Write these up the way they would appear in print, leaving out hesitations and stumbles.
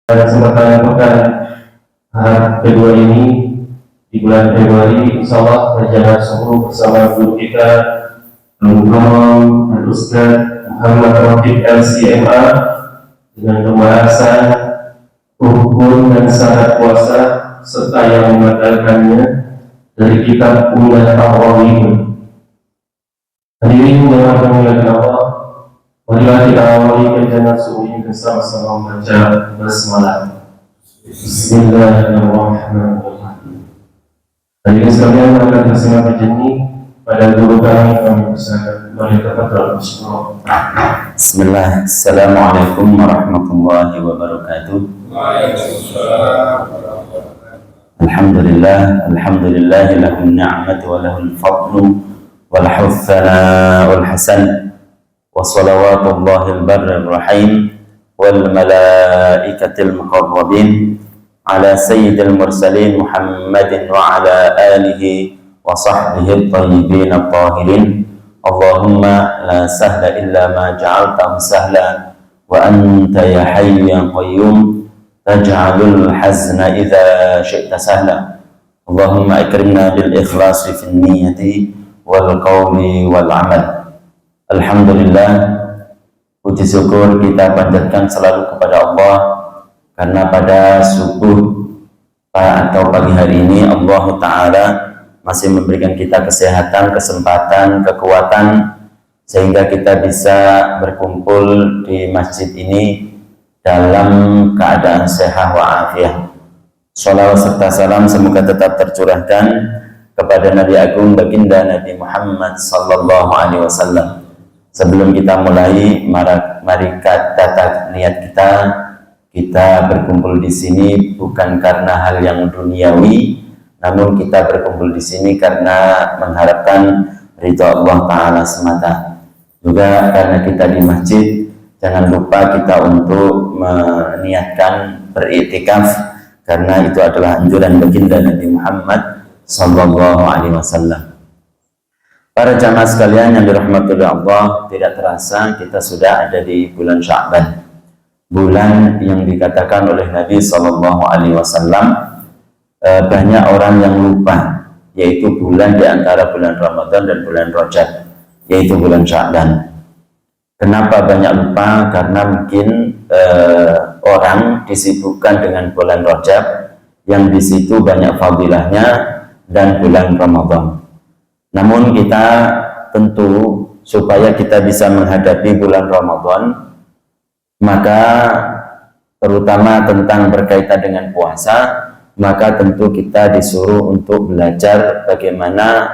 Pada kesempatan pekan kedua ini di bulan Februari, insyaallah berjalan sungguh bersama guru kita Al-Mukarram Al-Ustaz Muhammad Rafiq LCMA dengan pembahasan rukun dan syarat puasa serta yang membatalkannya dari kitab Umdah Al-Ghalibun. Hadirin yang dimuliakan Allah, marilah kita awali kajian subuh ini bersama-sama membaca basmalah. Bismillahirrahmanirrahim. Hadirin sekalian, mari kita simak kajian ini pada guru kami persilakan. Mari kita berdoa. Bismillah. Assalamualaikum warahmatullahi wabarakatuh. Alhamdulillah, alhamdulillah lahul ni'matu wa lahul fadlu wal husna wal hasan wa salawatullahil barrir rahim wal malaikatil muqarrabin ala sayyidil mursalin Muhammadin wa ala alihi wa sahbihi at-tayyibin at-tahirin. Allahumma la sahla illa ma ja'altahu sahla wa anta ya hayyu ya qayyum taj'alul hazna idza syi'ta sahla. Allahumma akrimna bil ikhlasi fin niyyati wal qawli wal amal. Alhamdulillah, puji syukur kita panjatkan selalu kepada Allah karena pada subuh atau pagi hari ini Allah Ta'ala masih memberikan kita kesehatan, kesempatan, kekuatan sehingga kita bisa berkumpul di masjid ini dalam keadaan sehat wa afiat. Shalawat serta salam semoga tetap tercurahkan kepada Nabi Agung Baginda Nabi Muhammad sallallahu alaihi wasallam. Sebelum kita mulai, mari tata niat kita berkumpul di sini bukan karena hal yang duniawi, namun kita berkumpul di sini karena mengharapkan ridha Allah Ta'ala semata. Juga karena kita di masjid, jangan lupa kita untuk meniatkan beriktikaf karena itu adalah anjuran baginda Nabi Muhammad sallallahu alaihi wasallam. Para jamaah sekalian yang dirahmati oleh Allah, tidak terasa kita sudah ada di bulan Sya'ban, bulan yang dikatakan oleh Nabi sallallahu alaihi wasallam banyak orang yang lupa, yaitu bulan di antara bulan Ramadan dan bulan Rajab, yaitu bulan Sya'ban. Kenapa banyak lupa? Karena mungkin orang disibukkan dengan bulan Rajab yang di situ banyak fadilahnya dan bulan Ramadan. Namun kita tentu supaya kita bisa menghadapi bulan Ramadan, maka terutama tentang berkaitan dengan puasa, maka tentu kita disuruh untuk belajar bagaimana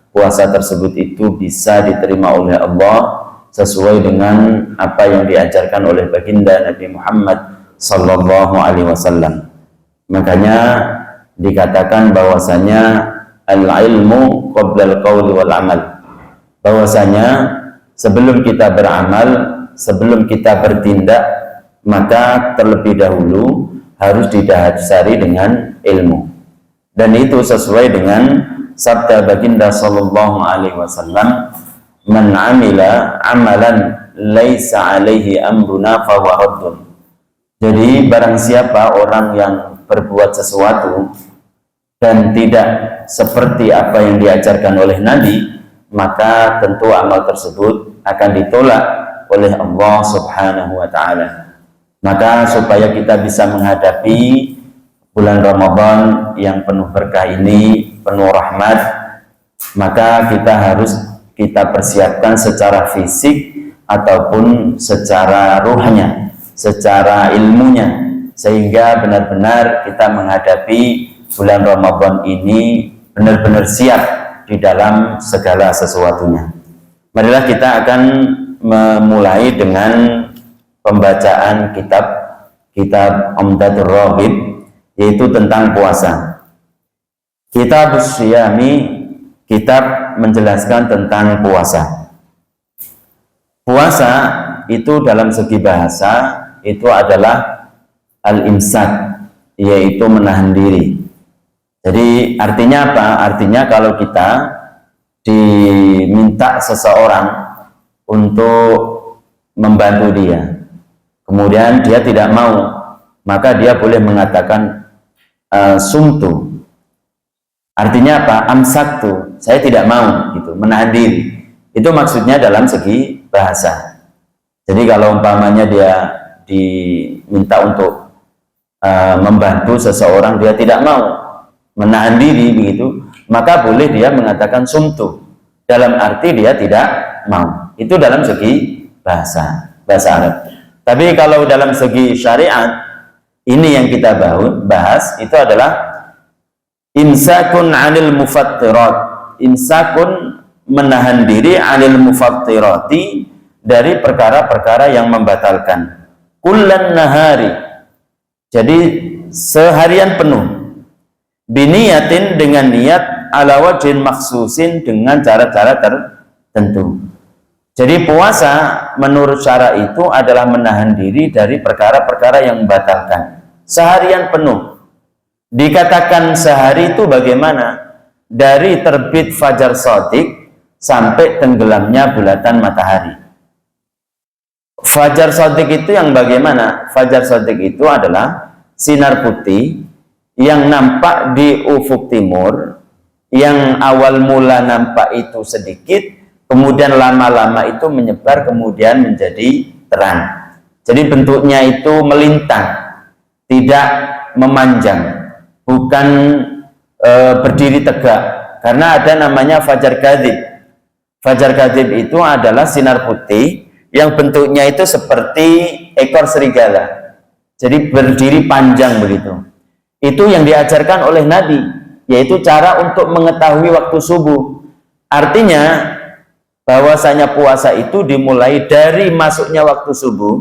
puasa tersebut itu bisa diterima oleh Allah sesuai dengan apa yang diajarkan oleh baginda Nabi Muhammad sallallahu alaihi wasallam. Makanya dikatakan bahwasanya al-ilmu qabla al-qawli wal amal, bahwasanya sebelum kita beramal, sebelum kita bertindak, maka terlebih dahulu harus didasari dengan ilmu. Dan itu sesuai dengan sabda baginda sallallahu alaihi wasallam, man amila amalan laisa alaihi amruna fahuwa raddun. Jadi barang siapa orang yang berbuat sesuatu dan tidak seperti apa yang diajarkan oleh Nabi, maka tentu amal tersebut akan ditolak oleh Allah Subhanahu wa ta'ala. Maka supaya kita bisa menghadapi bulan Ramadan yang penuh berkah ini, penuh rahmat, maka kita persiapkan secara fisik ataupun secara ruhnya, secara ilmunya, sehingga benar-benar kita menghadapi bulan Ramadan ini benar-benar siap di dalam segala sesuatunya. Marilah kita akan memulai dengan pembacaan kitab Umdatur Raghib, yaitu tentang puasa. Kitab Syiyami, kitab menjelaskan tentang puasa. Puasa itu dalam segi bahasa itu adalah al-imsak, yaitu menahan diri. Jadi artinya apa? Artinya kalau kita diminta seseorang untuk membantu dia, kemudian dia tidak mau, maka dia boleh mengatakan sumtu. Artinya apa? Amsaktu, saya tidak mau, gitu, menahan diri. Itu maksudnya dalam segi bahasa. Jadi kalau umpamanya dia diminta untuk membantu seseorang, dia tidak mau, menahan diri, begitu, maka boleh dia mengatakan sumtu, dalam arti dia tidak mau. Itu dalam segi bahasa Arab. Tapi kalau dalam segi syariat, ini yang kita bahas itu adalah imsakun 'anil mufattirat. Imsakun, menahan diri, 'anil mufattirati, dari perkara-perkara yang membatalkan. Kullan nahari, jadi seharian penuh. Biniyatin, dengan niat, ala wajhin maksusin, dengan cara-cara tertentu. Jadi puasa menurut syara itu adalah menahan diri dari perkara-perkara yang membatalkan. Seharian penuh. Dikatakan sehari itu bagaimana? Dari terbit fajar shadiq sampai tenggelamnya bulatan matahari. Fajar shadiq itu yang bagaimana? Fajar shadiq itu adalah sinar putih yang nampak di ufuk timur, yang awal mula nampak itu sedikit, kemudian lama-lama itu menyebar, kemudian menjadi terang. Jadi bentuknya itu melintang, tidak memanjang, bukan berdiri tegak, karena ada namanya fajar kadzib. Fajar kadzib itu adalah sinar putih yang bentuknya itu seperti ekor serigala, jadi berdiri panjang begitu. Itu yang diajarkan oleh Nabi, yaitu cara untuk mengetahui waktu subuh. Artinya bahwasanya puasa itu dimulai dari masuknya waktu subuh,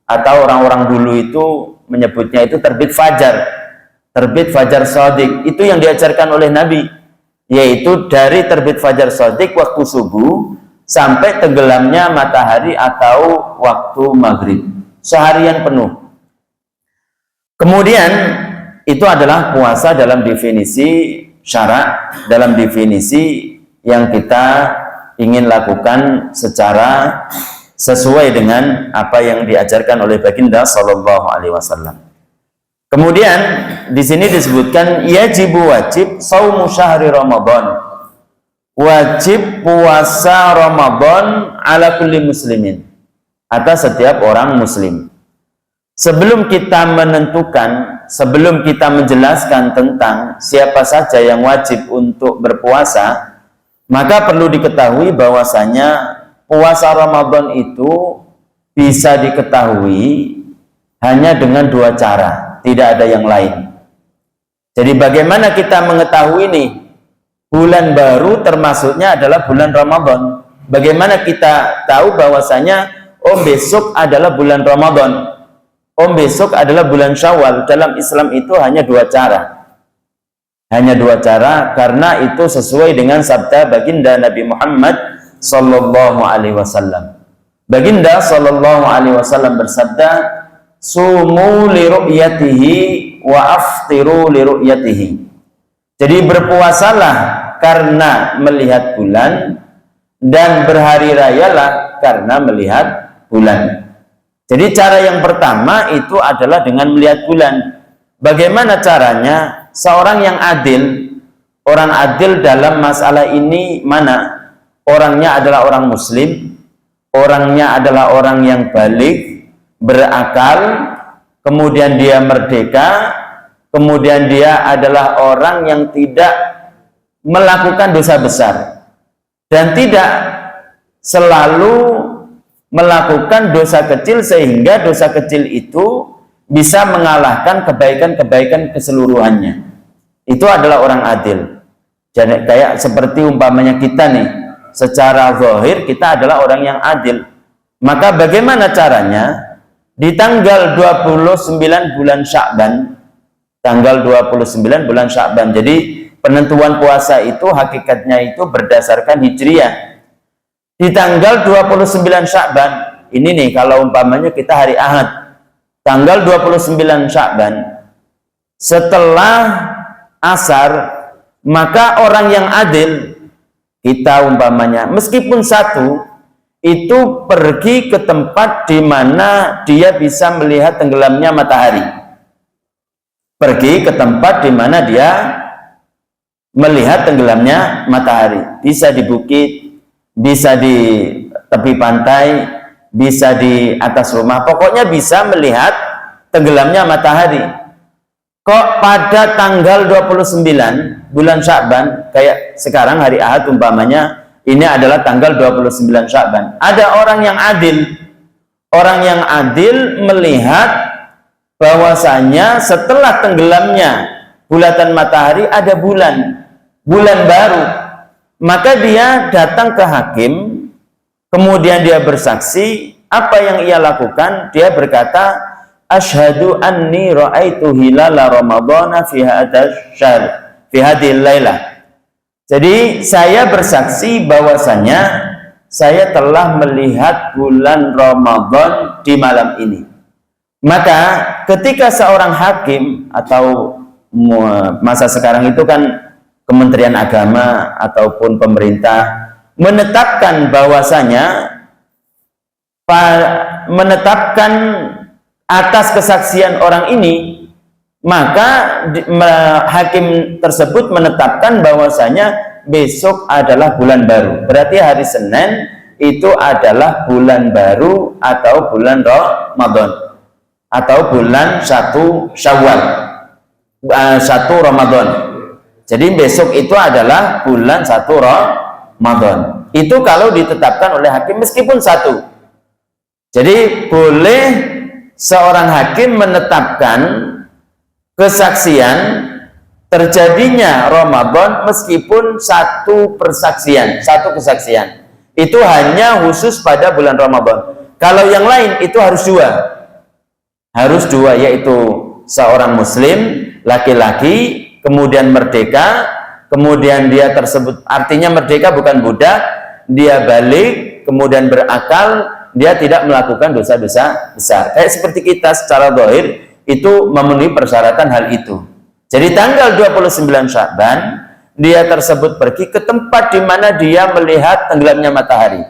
atau orang-orang dulu itu menyebutnya itu terbit fajar shadiq. Itu yang diajarkan oleh Nabi, yaitu dari terbit fajar shadiq waktu subuh sampai tenggelamnya matahari atau waktu maghrib, seharian penuh. Kemudian itu adalah puasa dalam definisi syara, dalam definisi yang kita ingin lakukan secara sesuai dengan apa yang diajarkan oleh baginda Sallallahu Alaihi Wasallam. Kemudian di sini disebutkan wajib saumu syahri Ramadan, wajib puasa Ramadan ala kulli muslimin, atas setiap orang muslim. Sebelum kita menentukan, sebelum kita menjelaskan tentang siapa saja yang wajib untuk berpuasa, maka perlu diketahui bahwasanya puasa Ramadan itu bisa diketahui hanya dengan dua cara, tidak ada yang lain. Jadi bagaimana kita mengetahui nih bulan baru termasuknya adalah bulan Ramadan? Bagaimana kita tahu bahwasanya besok adalah bulan Ramadan, besok adalah bulan Syawal? Dalam Islam itu hanya dua cara. Hanya dua cara, karena itu sesuai dengan sabda baginda Nabi Muhammad Sallallahu Alaihi Wasallam. Baginda Sallallahu Alaihi Wasallam bersabda, sumu li ru'yatihi wa aftiru li ru'yatihi. Jadi berpuasalah karena melihat bulan, dan berhari rayalah karena melihat bulan. Jadi cara yang pertama itu adalah dengan melihat bulan. Bagaimana caranya? Seorang yang adil, orang adil dalam masalah ini mana? Orangnya adalah orang muslim, orangnya adalah orang yang baligh, berakal, kemudian dia merdeka, kemudian dia adalah orang yang tidak melakukan dosa besar dan tidak selalu melakukan dosa kecil, sehingga dosa kecil itu bisa mengalahkan kebaikan-kebaikan keseluruhannya. Itu adalah orang adil. Jadi kayak seperti umpamanya kita nih, secara zahir kita adalah orang yang adil. Maka bagaimana caranya? Di tanggal 29 bulan Sya'ban, tanggal 29 bulan Sya'ban. Jadi penentuan puasa itu hakikatnya itu berdasarkan Hijriah. Di tanggal 29 Sya'ban, ini nih kalau umpamanya kita hari Ahad, tanggal 29 Sya'ban, setelah asar, maka orang yang adil, kita umpamanya, meskipun satu, itu pergi ke tempat di mana dia bisa melihat tenggelamnya matahari. pergi ke tempat di mana dia melihat tenggelamnya matahari. Bisa di bukit, bisa di tepi pantai, bisa di atas rumah. Pokoknya bisa melihat tenggelamnya matahari. Kok pada tanggal 29 bulan Sya'ban, kayak sekarang hari Ahad umpamanya, ini adalah tanggal 29 Sya'ban. Ada orang yang adil. Orang yang adil melihat bahwasanya setelah tenggelamnya bulatan matahari ada bulan baru, maka dia datang ke hakim, kemudian dia bersaksi. Apa yang ia lakukan? Dia berkata, asyhadu anni ra'aitu hilala ramadhana fi hadzal syahr fi hadhil lailah. Jadi saya bersaksi bahwasanya saya telah melihat bulan Ramadan di malam ini. Maka ketika seorang hakim, atau masa sekarang itu kan Kementerian Agama ataupun pemerintah menetapkan bahwasanya menetapkan atas kesaksian orang ini, maka hakim tersebut menetapkan bahwasanya besok adalah bulan baru. Berarti hari Senin itu adalah bulan baru atau bulan Ramadan atau bulan 1 Syawal, 1 Ramadan. Jadi besok itu adalah bulan 1 Ramadan. Itu kalau ditetapkan oleh hakim meskipun 1. Jadi boleh seorang hakim menetapkan kesaksian terjadinya Ramadan meskipun satu kesaksian. Itu hanya khusus pada bulan Ramadan. Kalau yang lain itu harus dua, yaitu seorang muslim laki-laki kemudian merdeka, kemudian dia tersebut, artinya merdeka bukan budak, dia balik, kemudian berakal, dia tidak melakukan dosa-dosa besar. Kayak seperti kita secara zahir itu memenuhi persyaratan hal itu. Jadi tanggal 29 Sya'ban dia tersebut pergi ke tempat di mana dia melihat tenggelamnya matahari.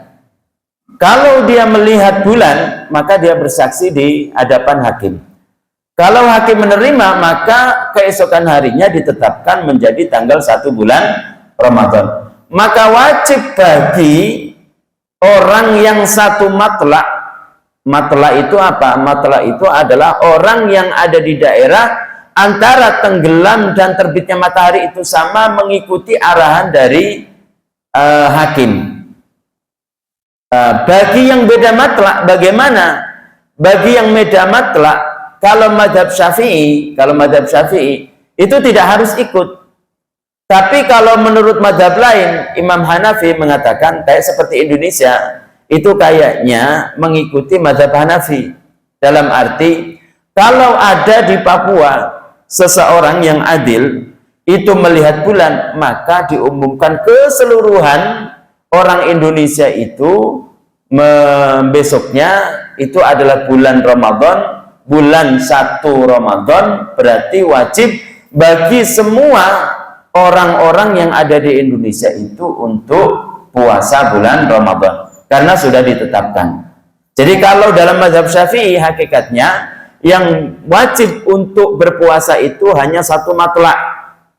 Kalau dia melihat bulan, maka dia bersaksi di hadapan hakim. Kalau hakim menerima, maka keesokan harinya ditetapkan menjadi tanggal 1 bulan Ramadan. Maka wajib bagi orang yang satu matla. Matla itu apa? Matla itu adalah orang yang ada di daerah antara tenggelam dan terbitnya matahari itu sama, mengikuti arahan dari hakim. Bagi yang beda matla, bagaimana? Bagi yang beda matla, kalau madhab Syafi'i itu tidak harus ikut. Tapi kalau menurut madhab lain, Imam Hanafi mengatakan kayak seperti Indonesia, itu kayaknya mengikuti madhab Hanafi. Dalam arti, kalau ada di Papua seseorang yang adil, itu melihat bulan, maka diumumkan keseluruhan orang Indonesia itu besoknya itu adalah bulan Ramadan, bulan 1 Ramadan, berarti wajib bagi semua orang-orang yang ada di Indonesia itu untuk puasa bulan Ramadan karena sudah ditetapkan. Jadi kalau dalam mazhab Syafi'i hakikatnya yang wajib untuk berpuasa itu hanya satu matla.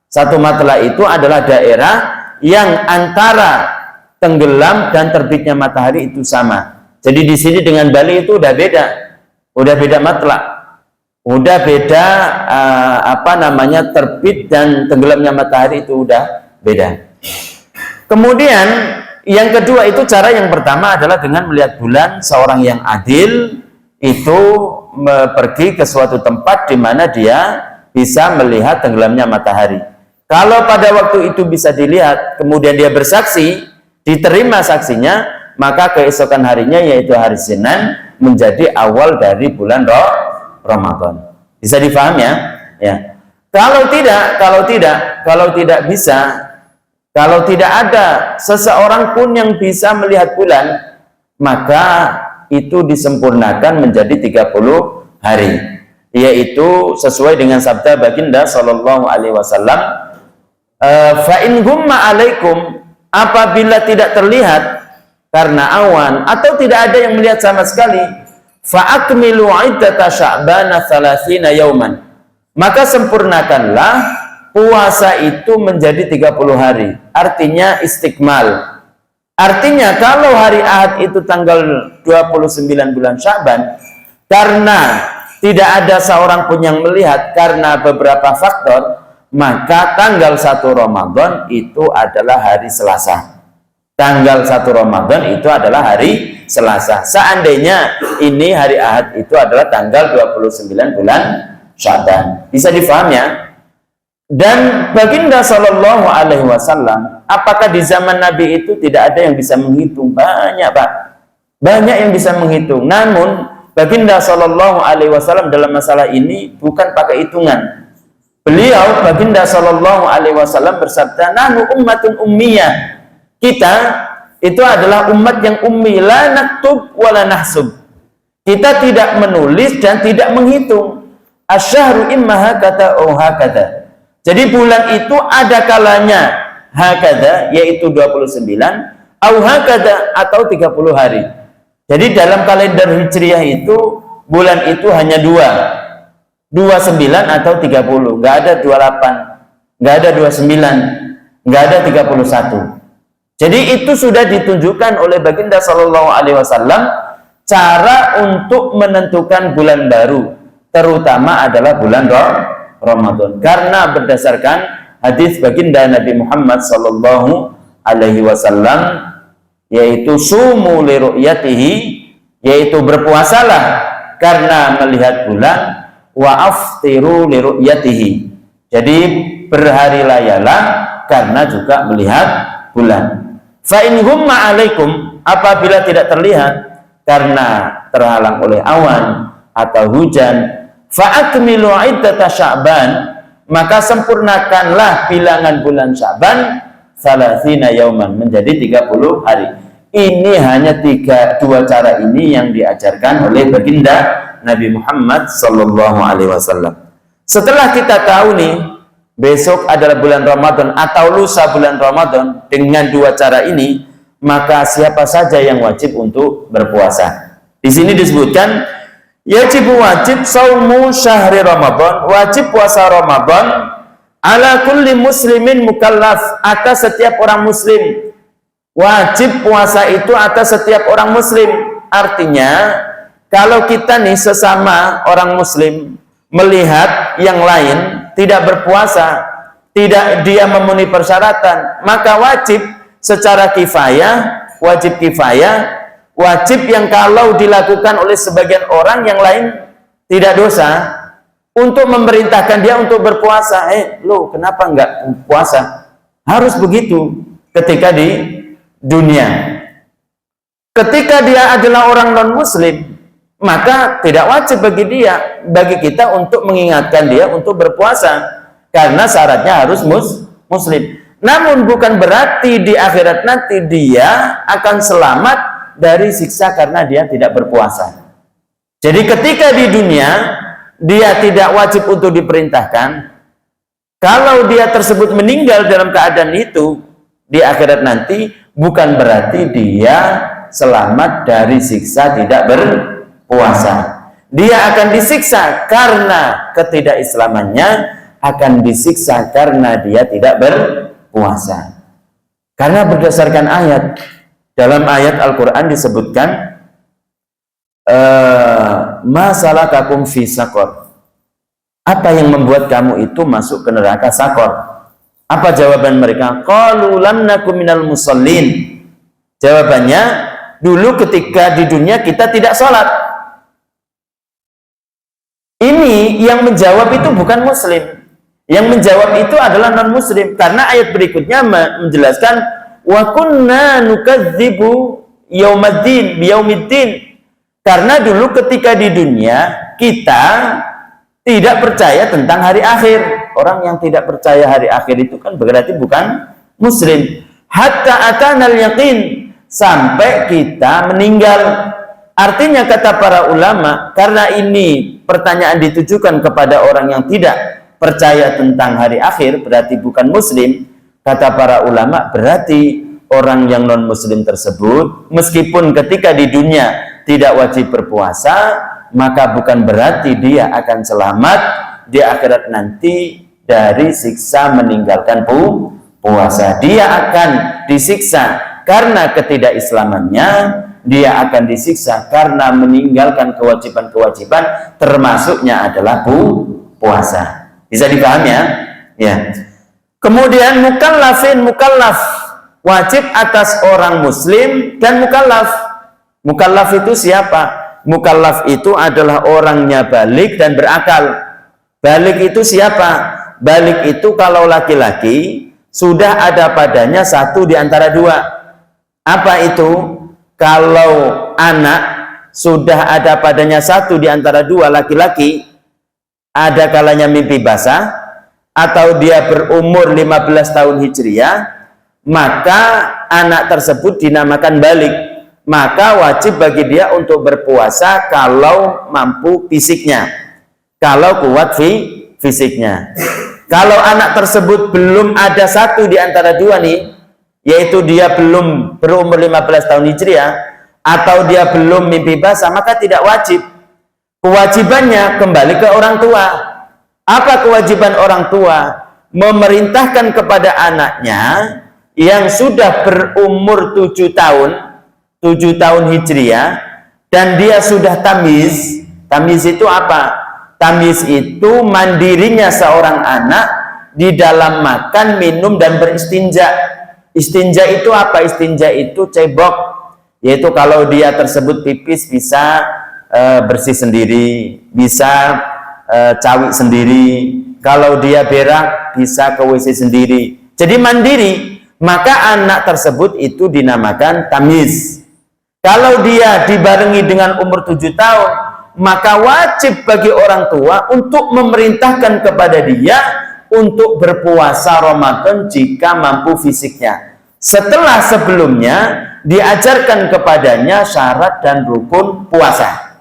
Satu matla itu adalah daerah yang antara tenggelam dan terbitnya matahari itu sama. Jadi di sini dengan Bali itu udah beda matla. Udah beda terbit dan tenggelamnya matahari itu udah beda. Kemudian yang kedua itu cara yang pertama adalah dengan melihat bulan. Seorang yang adil itu pergi ke suatu tempat di mana dia bisa melihat tenggelamnya matahari. Kalau pada waktu itu bisa dilihat, kemudian dia bersaksi, diterima saksinya, maka keesokan harinya yaitu hari Senin menjadi awal dari bulan Ramadan. Bisa difahami ya? Ya. Kalau tidak bisa, kalau tidak ada seseorang pun yang bisa melihat bulan, maka itu disempurnakan menjadi 30 hari. Yaitu sesuai dengan sabda baginda sallallahu alaihi wasallam, fa in gumma alaikum, apabila tidak terlihat karena awan atau tidak ada yang melihat sama sekali, fa akmilu iddata sya'bana 30 yauman, maka sempurnakanlah puasa itu menjadi 30 hari. Artinya istiqmal. Artinya kalau hari Ahad itu tanggal 29 bulan Sya'ban, karena tidak ada seorang pun yang melihat karena beberapa faktor, maka tanggal 1 Ramadan itu adalah hari Selasa. Tanggal 1 Ramadan itu adalah hari Selasa. Seandainya ini hari Ahad itu adalah tanggal 29 bulan Sya'ban. Bisa difahami ya? Dan baginda Shallallahu Alaihi Wasallam, apakah di zaman Nabi itu tidak ada yang bisa menghitung? Banyak, Pak. Banyak yang bisa menghitung. Namun baginda Shallallahu Alaihi Wasallam dalam masalah ini bukan pakai hitungan. Beliau baginda Shallallahu Alaihi Wasallam bersabda, "Nahnu ummatun ummiyah." Kita itu adalah umat yang ummi, la naktub wa la nahsub. Kita tidak menulis dan tidak menghitung. Asyahru imma hakata au hakata. Jadi bulan itu ada kalanya hakada, yaitu 29, au hakada atau 30 hari. Jadi dalam kalender Hijriah itu bulan itu hanya 29 atau 30, nggak ada 28, nggak ada 29, nggak ada 31. Jadi itu sudah ditunjukkan oleh baginda Shallallahu Alaihi Wasallam cara untuk menentukan bulan baru, terutama adalah bulan Ramadan. Karena berdasarkan hadis baginda Nabi Muhammad Sallallahu Alaihi Wasallam, yaitu sumu li ru'yatihi, yaitu berpuasalah karena melihat bulan, wa aftiru li ru'yatihi. Jadi berhari layalah karena juga melihat bulan. Fa in humma alaikum, apabila tidak terlihat karena terhalang oleh awan atau hujan, fa'akmilu iddata Sya'ban, maka sempurnakanlah bilangan bulan Sya'ban 30 yauman, menjadi 30 hari. Ini hanya dua cara ini yang diajarkan oleh baginda Nabi Muhammad sallallahu alaihi wasallam. Setelah kita tahu nih, besok adalah bulan Ramadan atau lusa bulan Ramadan dengan dua cara ini, maka siapa saja yang wajib untuk berpuasa? Di sini disebutkan wajib saumu syahri Ramadan, wajib puasa Ramadan ala kulli muslimin mukallaf, atas setiap orang muslim. Wajib puasa itu atas setiap orang muslim. Artinya kalau kita nih sesama orang muslim melihat yang lain tidak berpuasa, tidak dia memenuhi persyaratan, maka wajib secara kifayah, wajib yang kalau dilakukan oleh sebagian orang yang lain tidak dosa, untuk memerintahkan dia untuk berpuasa. Lo kenapa enggak puasa? Harus begitu ketika di dunia. Ketika dia adalah orang non-muslim, maka tidak wajib bagi kita untuk mengingatkan dia untuk berpuasa, karena syaratnya harus muslim. Namun bukan berarti di akhirat nanti dia akan selamat dari siksa karena dia tidak berpuasa. Jadi ketika di dunia dia tidak wajib untuk diperintahkan, kalau dia tersebut meninggal dalam keadaan itu, di akhirat nanti bukan berarti dia selamat dari siksa tidak berpuasa. Dia akan disiksa karena ketidakislamannya, akan disiksa karena dia tidak berpuasa. Karena berdasarkan ayat, dalam ayat Al-Quran disebutkan masalakakum fi sakor, apa yang membuat kamu itu masuk ke neraka sakor? Apa jawaban mereka? Qalu lam nakum minal musallin. Jawabannya, dulu ketika di dunia kita tidak sholat. Ini yang menjawab itu bukan muslim. Yang menjawab itu adalah non muslim, karena ayat berikutnya menjelaskan wa kunna nukadzibu yaumiddin. Karena dulu ketika di dunia kita tidak percaya tentang hari akhir. Orang yang tidak percaya hari akhir itu kan berarti bukan muslim. Hatta atanal yaqin, sampai kita meninggal. Artinya kata para ulama, karena ini pertanyaan ditujukan kepada orang yang tidak percaya tentang hari akhir, berarti bukan muslim. Kata para ulama, berarti orang yang non muslim tersebut meskipun ketika di dunia tidak wajib berpuasa, maka bukan berarti dia akan selamat di akhirat nanti dari siksa meninggalkan puasa. Dia akan disiksa karena ketidakislamannya, dia akan disiksa karena meninggalkan kewajiban-kewajiban, termasuknya adalah puasa. Bisa dipahami ya? Ya. Kemudian mukallaf, wajib atas orang muslim dan mukallaf. Mukallaf itu siapa? Mukallaf itu adalah orangnya balik dan berakal. Balik itu siapa? Balik itu kalau laki-laki sudah ada padanya satu di antara dua. Apa itu? Kalau anak sudah ada padanya satu di antara dua laki-laki, ada kalanya mimpi basah, atau dia berumur 15 tahun Hijriah, maka anak tersebut dinamakan balik. Maka wajib bagi dia untuk berpuasa kalau mampu fisiknya, kalau kuat fisiknya. Kalau anak tersebut belum ada satu di antara dua nih, yaitu dia belum berumur 15 tahun Hijriah, atau dia belum mimpi basah, maka tidak wajib. Kewajibannya kembali ke orang tua. Apa kewajiban orang tua? Memerintahkan kepada anaknya yang sudah berumur 7 tahun Hijriah, dan dia sudah tamiz. Tamiz itu apa? Tamiz itu mandirinya seorang anak di dalam makan, minum, dan beristinja. Istinja itu apa? Istinja itu cebok, yaitu kalau dia tersebut pipis bisa bersih sendiri, bisa cawik sendiri. Kalau dia berak bisa ke WC sendiri. Jadi mandiri. Maka anak tersebut itu dinamakan tamiz. Kalau dia dibarengi dengan umur 7 tahun, maka wajib bagi orang tua untuk memerintahkan kepada dia untuk berpuasa Ramadan jika mampu fisiknya. Setelah sebelumnya diajarkan kepadanya syarat dan rukun puasa.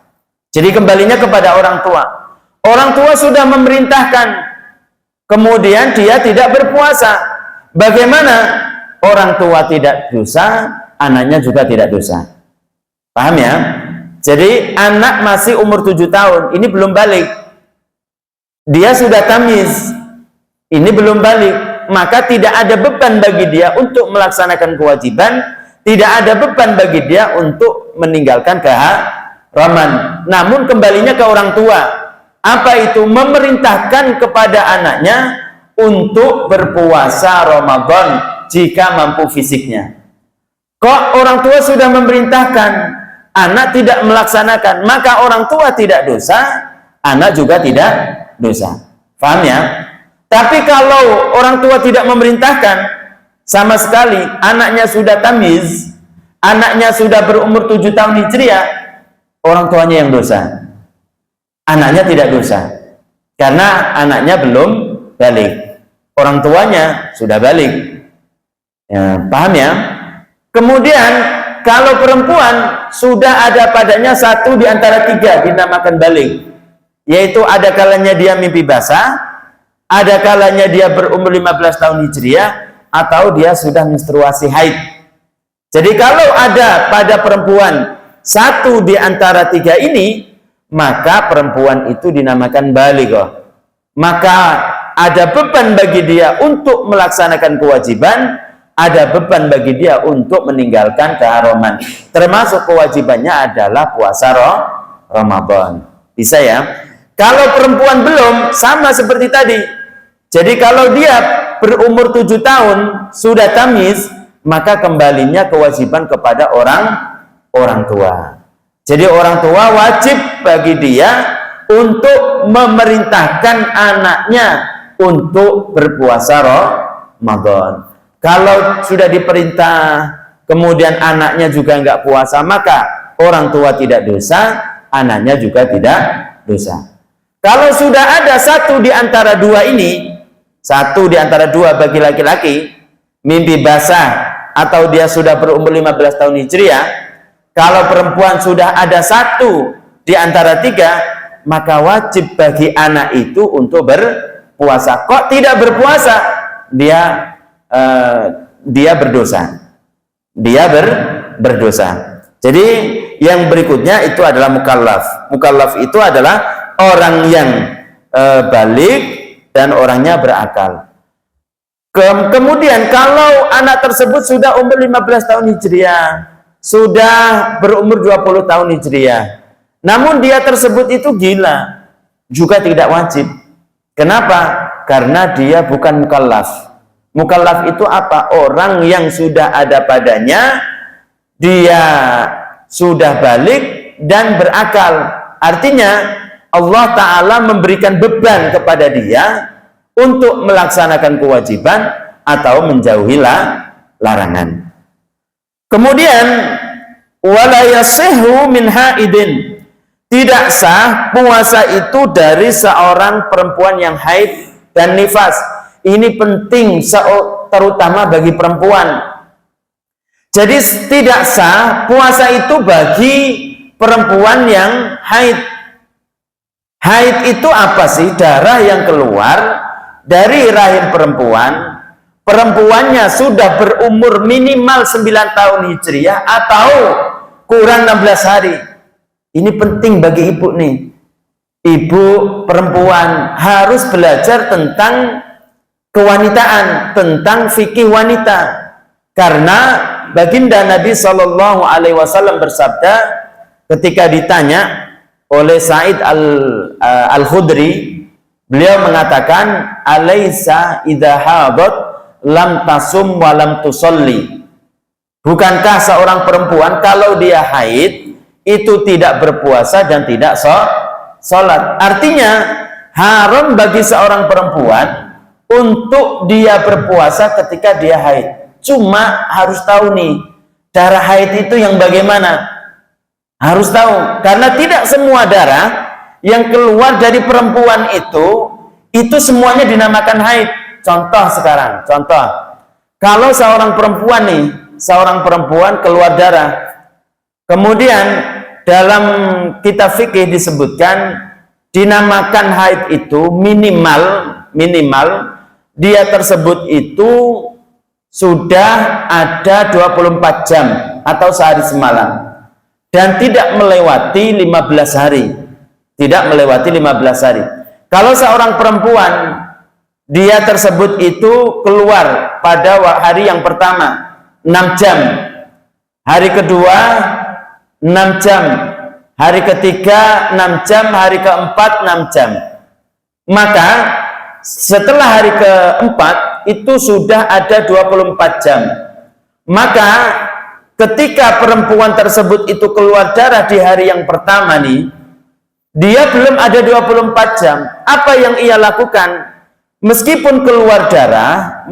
Jadi kembalinya kepada orang tua. Orang tua sudah memerintahkan, kemudian dia tidak berpuasa. Bagaimana? Orang tua tidak dosa, anaknya juga tidak dosa. Paham ya? Jadi anak masih umur 7 tahun, ini belum balik. Dia sudah tamiz, ini belum balik. Maka tidak ada beban bagi dia untuk melaksanakan kewajiban, tidak ada beban bagi dia untuk meninggalkan keharaman. Namun kembalinya ke orang tua. Apa itu? Memerintahkan kepada anaknya untuk berpuasa Ramadan jika mampu fisiknya. Kok orang tua sudah memerintahkan, anak tidak melaksanakan, maka orang tua tidak dosa, anak juga tidak dosa. Paham ya? Tapi kalau orang tua tidak memerintahkan sama sekali, anaknya sudah tamiz, anaknya sudah berumur 7 tahun Hijriah, orang tuanya yang dosa. Anaknya tidak dosa. Karena anaknya belum balik. Orang tuanya sudah balik. Ya, paham ya? Kemudian kalau perempuan sudah ada padanya satu di antara 3 dinamakan balik, yaitu ada kalanya dia mimpi basah, ada kalanya dia berumur 15 tahun Hijriah, atau dia sudah menstruasi haid. Jadi kalau ada pada perempuan satu di antara 3 ini, maka perempuan itu dinamakan balighah. Maka ada beban bagi dia untuk melaksanakan kewajiban, ada beban bagi dia untuk meninggalkan keharaman. Termasuk kewajibannya adalah puasa Ramadan. Bisa ya? Kalau perempuan belum, sama seperti tadi. Jadi kalau dia berumur 7 tahun, sudah tamiz, maka kembalinya kewajiban kepada orang tua. Jadi orang tua wajib bagi dia untuk memerintahkan anaknya untuk berpuasa Ramadan. Kalau sudah diperintah, kemudian anaknya juga nggak puasa, maka orang tua tidak dosa, anaknya juga tidak dosa. Kalau sudah ada satu di antara 2 ini, satu di antara 2 bagi laki-laki, mimpi basah atau dia sudah berumur 15 tahun Hijriah, kalau perempuan sudah ada satu di antara 3, maka wajib bagi anak itu untuk berpuasa. Kok tidak berpuasa? Dia berdosa. Dia berdosa. Jadi yang berikutnya itu adalah mukallaf. Mukallaf itu adalah orang yang balik dan orangnya berakal. Kemudian kalau anak tersebut sudah umur 15 tahun Hijriah, sudah berumur 20 tahun Hijriah, namun dia tersebut itu gila, juga tidak wajib. Kenapa? Karena dia bukan mukallaf. Mukallaf itu apa? Orang yang sudah ada padanya, dia sudah balik dan berakal. Artinya Allah Ta'ala memberikan beban kepada dia untuk melaksanakan kewajiban atau menjauhi larangan. Kemudian wala yasihu min haidin, tidak sah puasa itu dari seorang perempuan yang haid dan nifas. Ini penting terutama bagi perempuan. Jadi tidak sah puasa itu bagi perempuan yang haid. Haid itu apa sih? Darah yang keluar dari rahim perempuan. Perempuannya sudah berumur minimal 9 tahun Hijriah atau kurang 16 hari. Ini penting bagi ibu nih. Ibu perempuan harus belajar tentang kewanitaan, tentang fikih wanita. Karena baginda Nabi Shallallahu Alaihi Wasallam bersabda ketika ditanya oleh Sa'id al-Khudri, beliau mengatakan, "Alaisa idza hadat lam tasum wa lam tusalli." Bukankah seorang perempuan kalau dia haid itu tidak berpuasa dan tidak sholat? Artinya haram bagi seorang perempuan untuk dia berpuasa ketika dia haid. Cuma harus tahu nih, darah haid itu yang bagaimana? Harus tahu, karena tidak semua darah yang keluar dari perempuan itu semuanya dinamakan haid. Contoh sekarang, kalau seorang perempuan keluar darah, kemudian dalam kitab fikih disebutkan dinamakan haid itu minimal dia tersebut itu sudah ada 24 jam atau sehari semalam dan tidak melewati 15 hari. Kalau seorang perempuan dia tersebut itu keluar pada hari yang pertama 6 jam, hari kedua 6 jam, hari ketiga 6 jam, hari keempat 6 jam, maka setelah hari keempat itu sudah ada 24 jam. Maka ketika perempuan tersebut itu keluar darah di hari yang pertama nih, dia belum ada 24 jam. Apa yang ia lakukan? Meskipun keluar darah,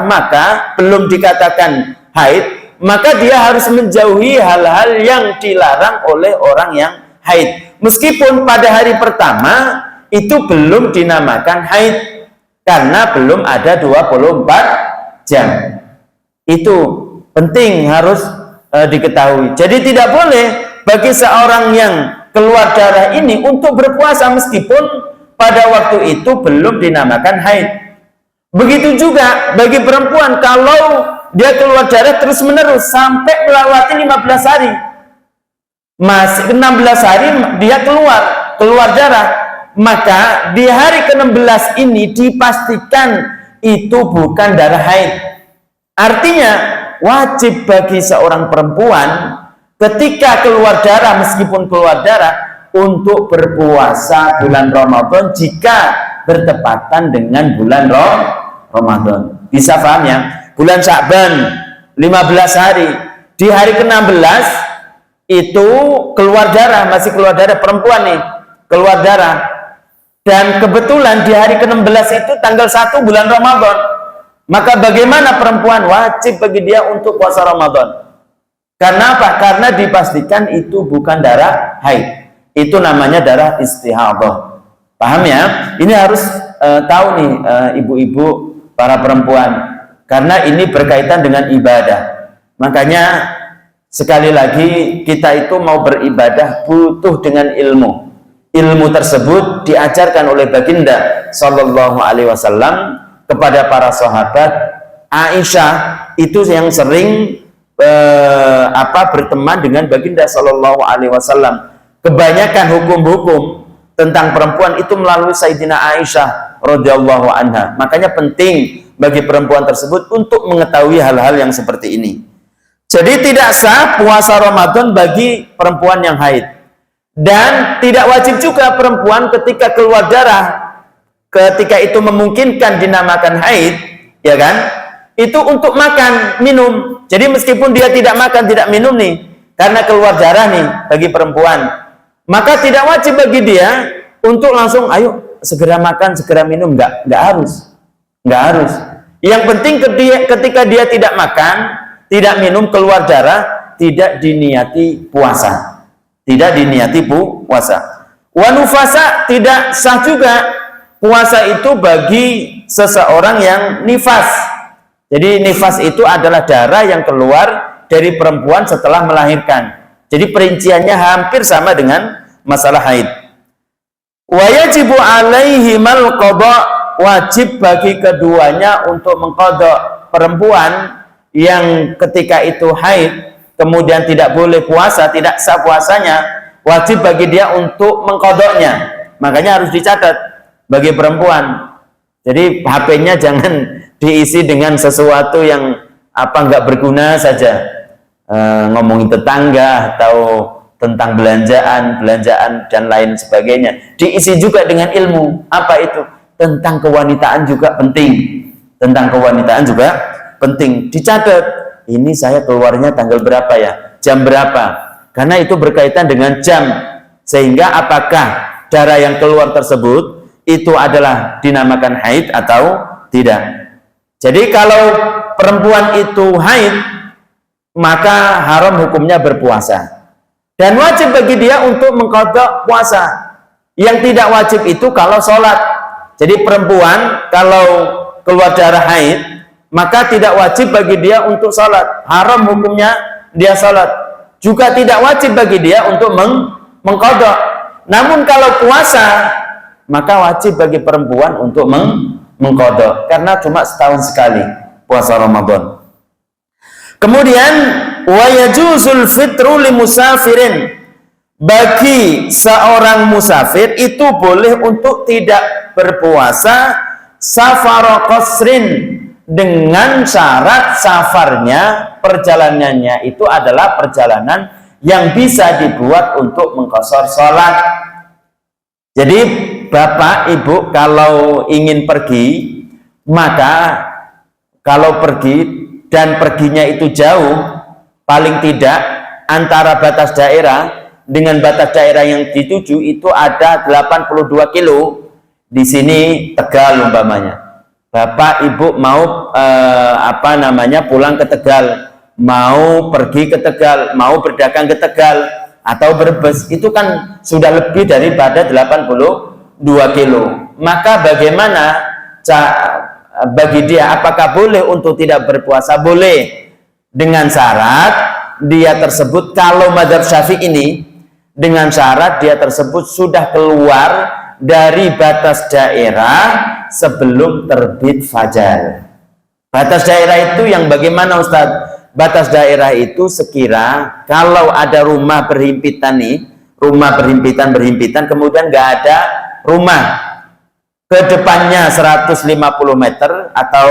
maka belum dikatakan haid, maka dia harus menjauhi hal-hal yang dilarang oleh orang yang haid. Meskipun pada hari pertama itu belum dinamakan haid, karena belum ada 24 jam. Itu penting harus diketahui. Jadi tidak boleh bagi seorang yang keluar darah ini untuk berpuasa meskipun pada waktu itu belum dinamakan haid. Begitu juga bagi perempuan kalau dia keluar darah terus menerus sampai melewati 15 hari, masih 16 hari dia keluar darah, maka di hari ke-16 ini dipastikan itu bukan darah haid. Artinya wajib bagi seorang perempuan ketika keluar darah, meskipun keluar darah, untuk berpuasa bulan Ramadan jika bertepatan dengan bulan Ramadan. Bisa paham ya? Bulan Sya'ban 15 hari, di hari ke-16 itu keluar darah, masih keluar darah perempuan nih, keluar darah. Dan kebetulan di hari ke-16 itu tanggal 1 bulan Ramadan. Maka bagaimana perempuan? Wajib bagi dia untuk puasa Ramadan. Karena apa? Karena dipastikan itu bukan darah haid. Itu namanya darah istihadah. Paham ya? Ini harus tahu nih ibu-ibu, para perempuan. Karena ini berkaitan dengan ibadah. Makanya sekali lagi kita itu mau beribadah butuh dengan ilmu. Ilmu tersebut diajarkan oleh baginda Sallallahu Alaihi Wasallam kepada para sahabat. Aisyah itu yang sering berteman dengan baginda Sallallahu Alaihi Wasallam. Kebanyakan hukum-hukum tentang perempuan itu melalui Sayyidina Aisyah radhiyallahu anha. Makanya penting bagi perempuan tersebut untuk mengetahui hal-hal yang seperti ini. Jadi tidak sah puasa Ramadan bagi perempuan yang haid. Dan tidak wajib juga perempuan ketika keluar darah, ketika itu memungkinkan dinamakan haid, ya kan? Itu untuk makan, minum. Jadi meskipun dia tidak makan, tidak minum nih, karena keluar darah nih bagi perempuan, maka tidak wajib bagi dia untuk langsung ayo segera makan, segera minum. Enggak harus. Yang penting ketika dia tidak makan, tidak minum, keluar darah, tidak diniati puasa. Wa nufasa, tidak sah juga puasa itu bagi seseorang yang nifas. Jadi nifas itu adalah darah yang keluar dari perempuan setelah melahirkan. Jadi perinciannya hampir sama dengan masalah haid. Wa yajibu alaihimal qada, wajib bagi keduanya untuk mengqada. Perempuan yang ketika itu haid kemudian tidak boleh puasa, tidak sah puasanya, wajib bagi dia untuk mengqadanya. Makanya harus dicatat bagi perempuan. Jadi HP-nya jangan diisi dengan sesuatu yang nggak berguna saja, ngomongin tetangga atau tentang belanjaan dan lain sebagainya. Diisi juga dengan ilmu. Apa itu? Tentang kewanitaan juga penting. Dicatat. Ini saya keluarnya tanggal berapa ya? Jam berapa? Karena itu berkaitan dengan jam. Sehingga apakah darah yang keluar tersebut itu adalah dinamakan haid atau tidak. Jadi kalau perempuan itu haid, maka haram hukumnya berpuasa. Dan wajib bagi dia untuk mengqadha puasa. Yang tidak wajib itu kalau sholat. Jadi perempuan kalau keluar darah haid, maka tidak wajib bagi dia untuk sholat. Haram hukumnya dia sholat. Juga tidak wajib bagi dia untuk mengqadha. Namun kalau puasa, maka wajib bagi perempuan untuk mengqadha. Karena cuma setahun sekali puasa Ramadan. Kemudian wa yajuzul fitru li musafirin, bagi seorang musafir itu boleh untuk tidak berpuasa safar qasrin, dengan syarat safarnya, perjalanannya itu adalah perjalanan yang bisa dibuat untuk mengqasar sholat. Jadi bapak ibu kalau ingin pergi, maka kalau pergi dan perginya itu jauh, paling tidak antara batas daerah dengan batas daerah yang dituju itu ada 82 kilo. Di sini Tegal umpamanya. Bapak ibu mau pulang ke Tegal, mau pergi ke Tegal, mau berdagang ke Tegal atau Brebes, itu kan sudah lebih daripada 82 kilo. Maka bagaimana bagi dia, apakah boleh untuk tidak berpuasa? Boleh, dengan syarat dia tersebut, kalau mazhab Syafi'i ini, dengan syarat dia tersebut sudah keluar dari batas daerah sebelum terbit fajar. Batas daerah itu yang bagaimana Ustadz? Batas daerah itu sekira kalau ada rumah berhimpitan nih, rumah berhimpitan, kemudian nggak ada rumah, ke depannya 150 meter atau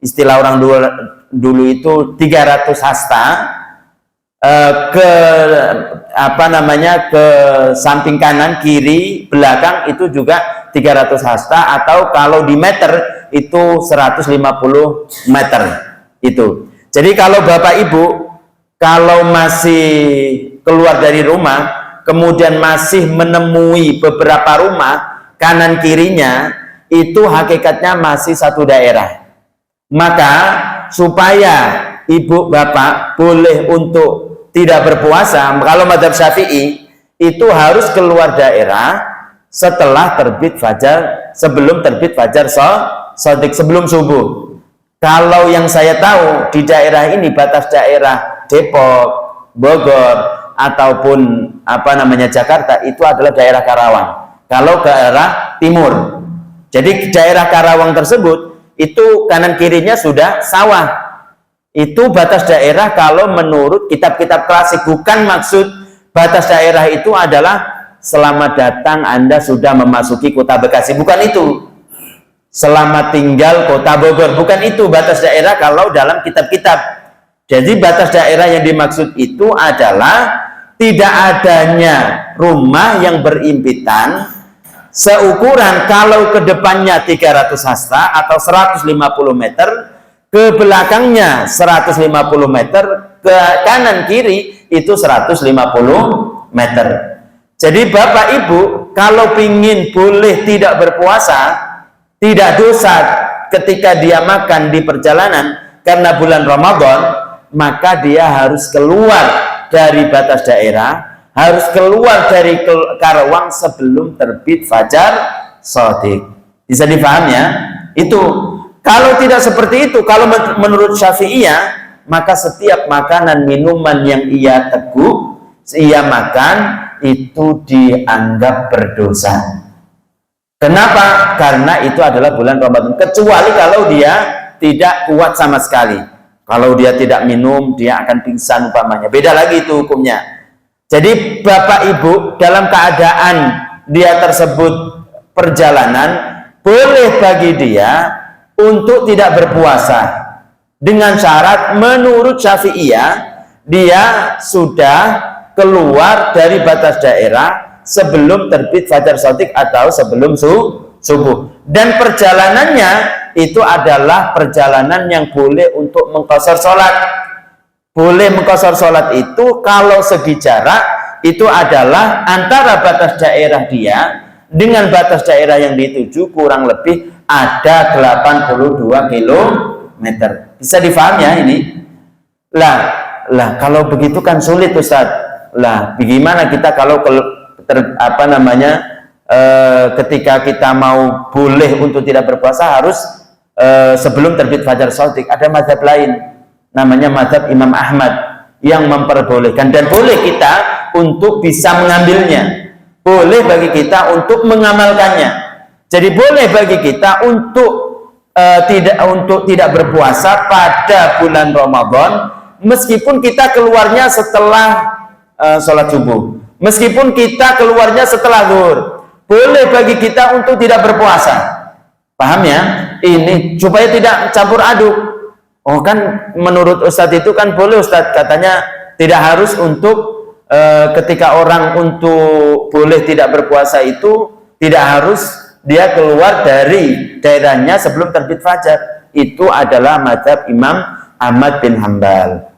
istilah orang dulu itu 300 hasta, ke samping kanan, kiri, belakang itu juga 300 hasta, atau kalau di meter itu 150 meter itu. Jadi kalau bapak ibu kalau masih keluar dari rumah kemudian masih menemui beberapa rumah kanan kirinya itu hakikatnya masih satu daerah, maka supaya ibu bapak boleh untuk tidak berpuasa, kalau mazhab Syafi'i itu harus keluar daerah setelah terbit fajar, sebelum terbit fajar shadiq, sebelum subuh. Kalau yang saya tahu di daerah ini, batas daerah Depok, Bogor ataupun Jakarta, itu adalah daerah Karawang. Kalau ke arah timur, jadi daerah Karawang tersebut itu kanan kirinya sudah sawah. Itu batas daerah kalau menurut kitab-kitab klasik. Bukan maksud batas daerah itu adalah selamat datang Anda sudah memasuki kota Bekasi, bukan itu. Selamat tinggal kota Bogor, bukan itu batas daerah kalau dalam kitab-kitab. Jadi batas daerah yang dimaksud itu adalah tidak adanya rumah yang berimpitan seukuran kalau ke depannya 300 hasta atau 150 meter, ke belakangnya 150 meter, ke kanan kiri itu 150 meter. Jadi Bapak Ibu kalau ingin boleh tidak berpuasa, tidak dosa ketika dia makan di perjalanan karena bulan Ramadan, maka dia harus keluar dari batas daerah, harus keluar dari Karawang sebelum terbit fajar shadiq. Bisa dipahami ya? Itu. Kalau tidak seperti itu, kalau menurut Syafi'iyah, maka setiap makanan minuman yang ia teguk, ia makan, itu dianggap berdosa. Kenapa? Karena itu adalah bulan Ramadan. Kecuali kalau dia tidak kuat sama sekali. Kalau dia tidak minum, dia akan pingsan umpamanya. Beda lagi itu hukumnya. Jadi Bapak Ibu dalam keadaan dia tersebut perjalanan, boleh bagi dia untuk tidak berpuasa. Dengan syarat menurut Syafi'iyah, dia sudah keluar dari batas daerah sebelum terbit fajar shadiq atau sebelum subuh. Dan perjalanannya itu adalah perjalanan yang boleh untuk mengqashar sholat. Boleh mengqashar sholat itu kalau segi jarak itu adalah antara batas daerah dia dengan batas daerah yang dituju kurang lebih ada 82 kilometer. Bisa difahami ya ini? Lah kalau begitu kan sulit Ustadz. Lah bagaimana kita kalau ketika kita mau boleh untuk tidak berpuasa harus sebelum terbit fajar shadiq. Ada mazhab lain namanya mazhab Imam Ahmad yang memperbolehkan, dan boleh kita untuk bisa mengambilnya, boleh bagi kita untuk mengamalkannya. Jadi boleh bagi kita untuk tidak berpuasa pada bulan Ramadan meskipun kita keluarnya setelah sholat subuh, meskipun kita keluarnya setelah zuhur, boleh bagi kita untuk tidak berpuasa. Paham ya? Ini supaya tidak campur aduk. Oh kan menurut Ustadz itu kan boleh Ustadz, katanya tidak harus untuk ketika orang untuk boleh tidak berpuasa itu tidak harus dia keluar dari daerahnya sebelum terbit fajar. Itu adalah mazhab Imam Ahmad bin Hanbal.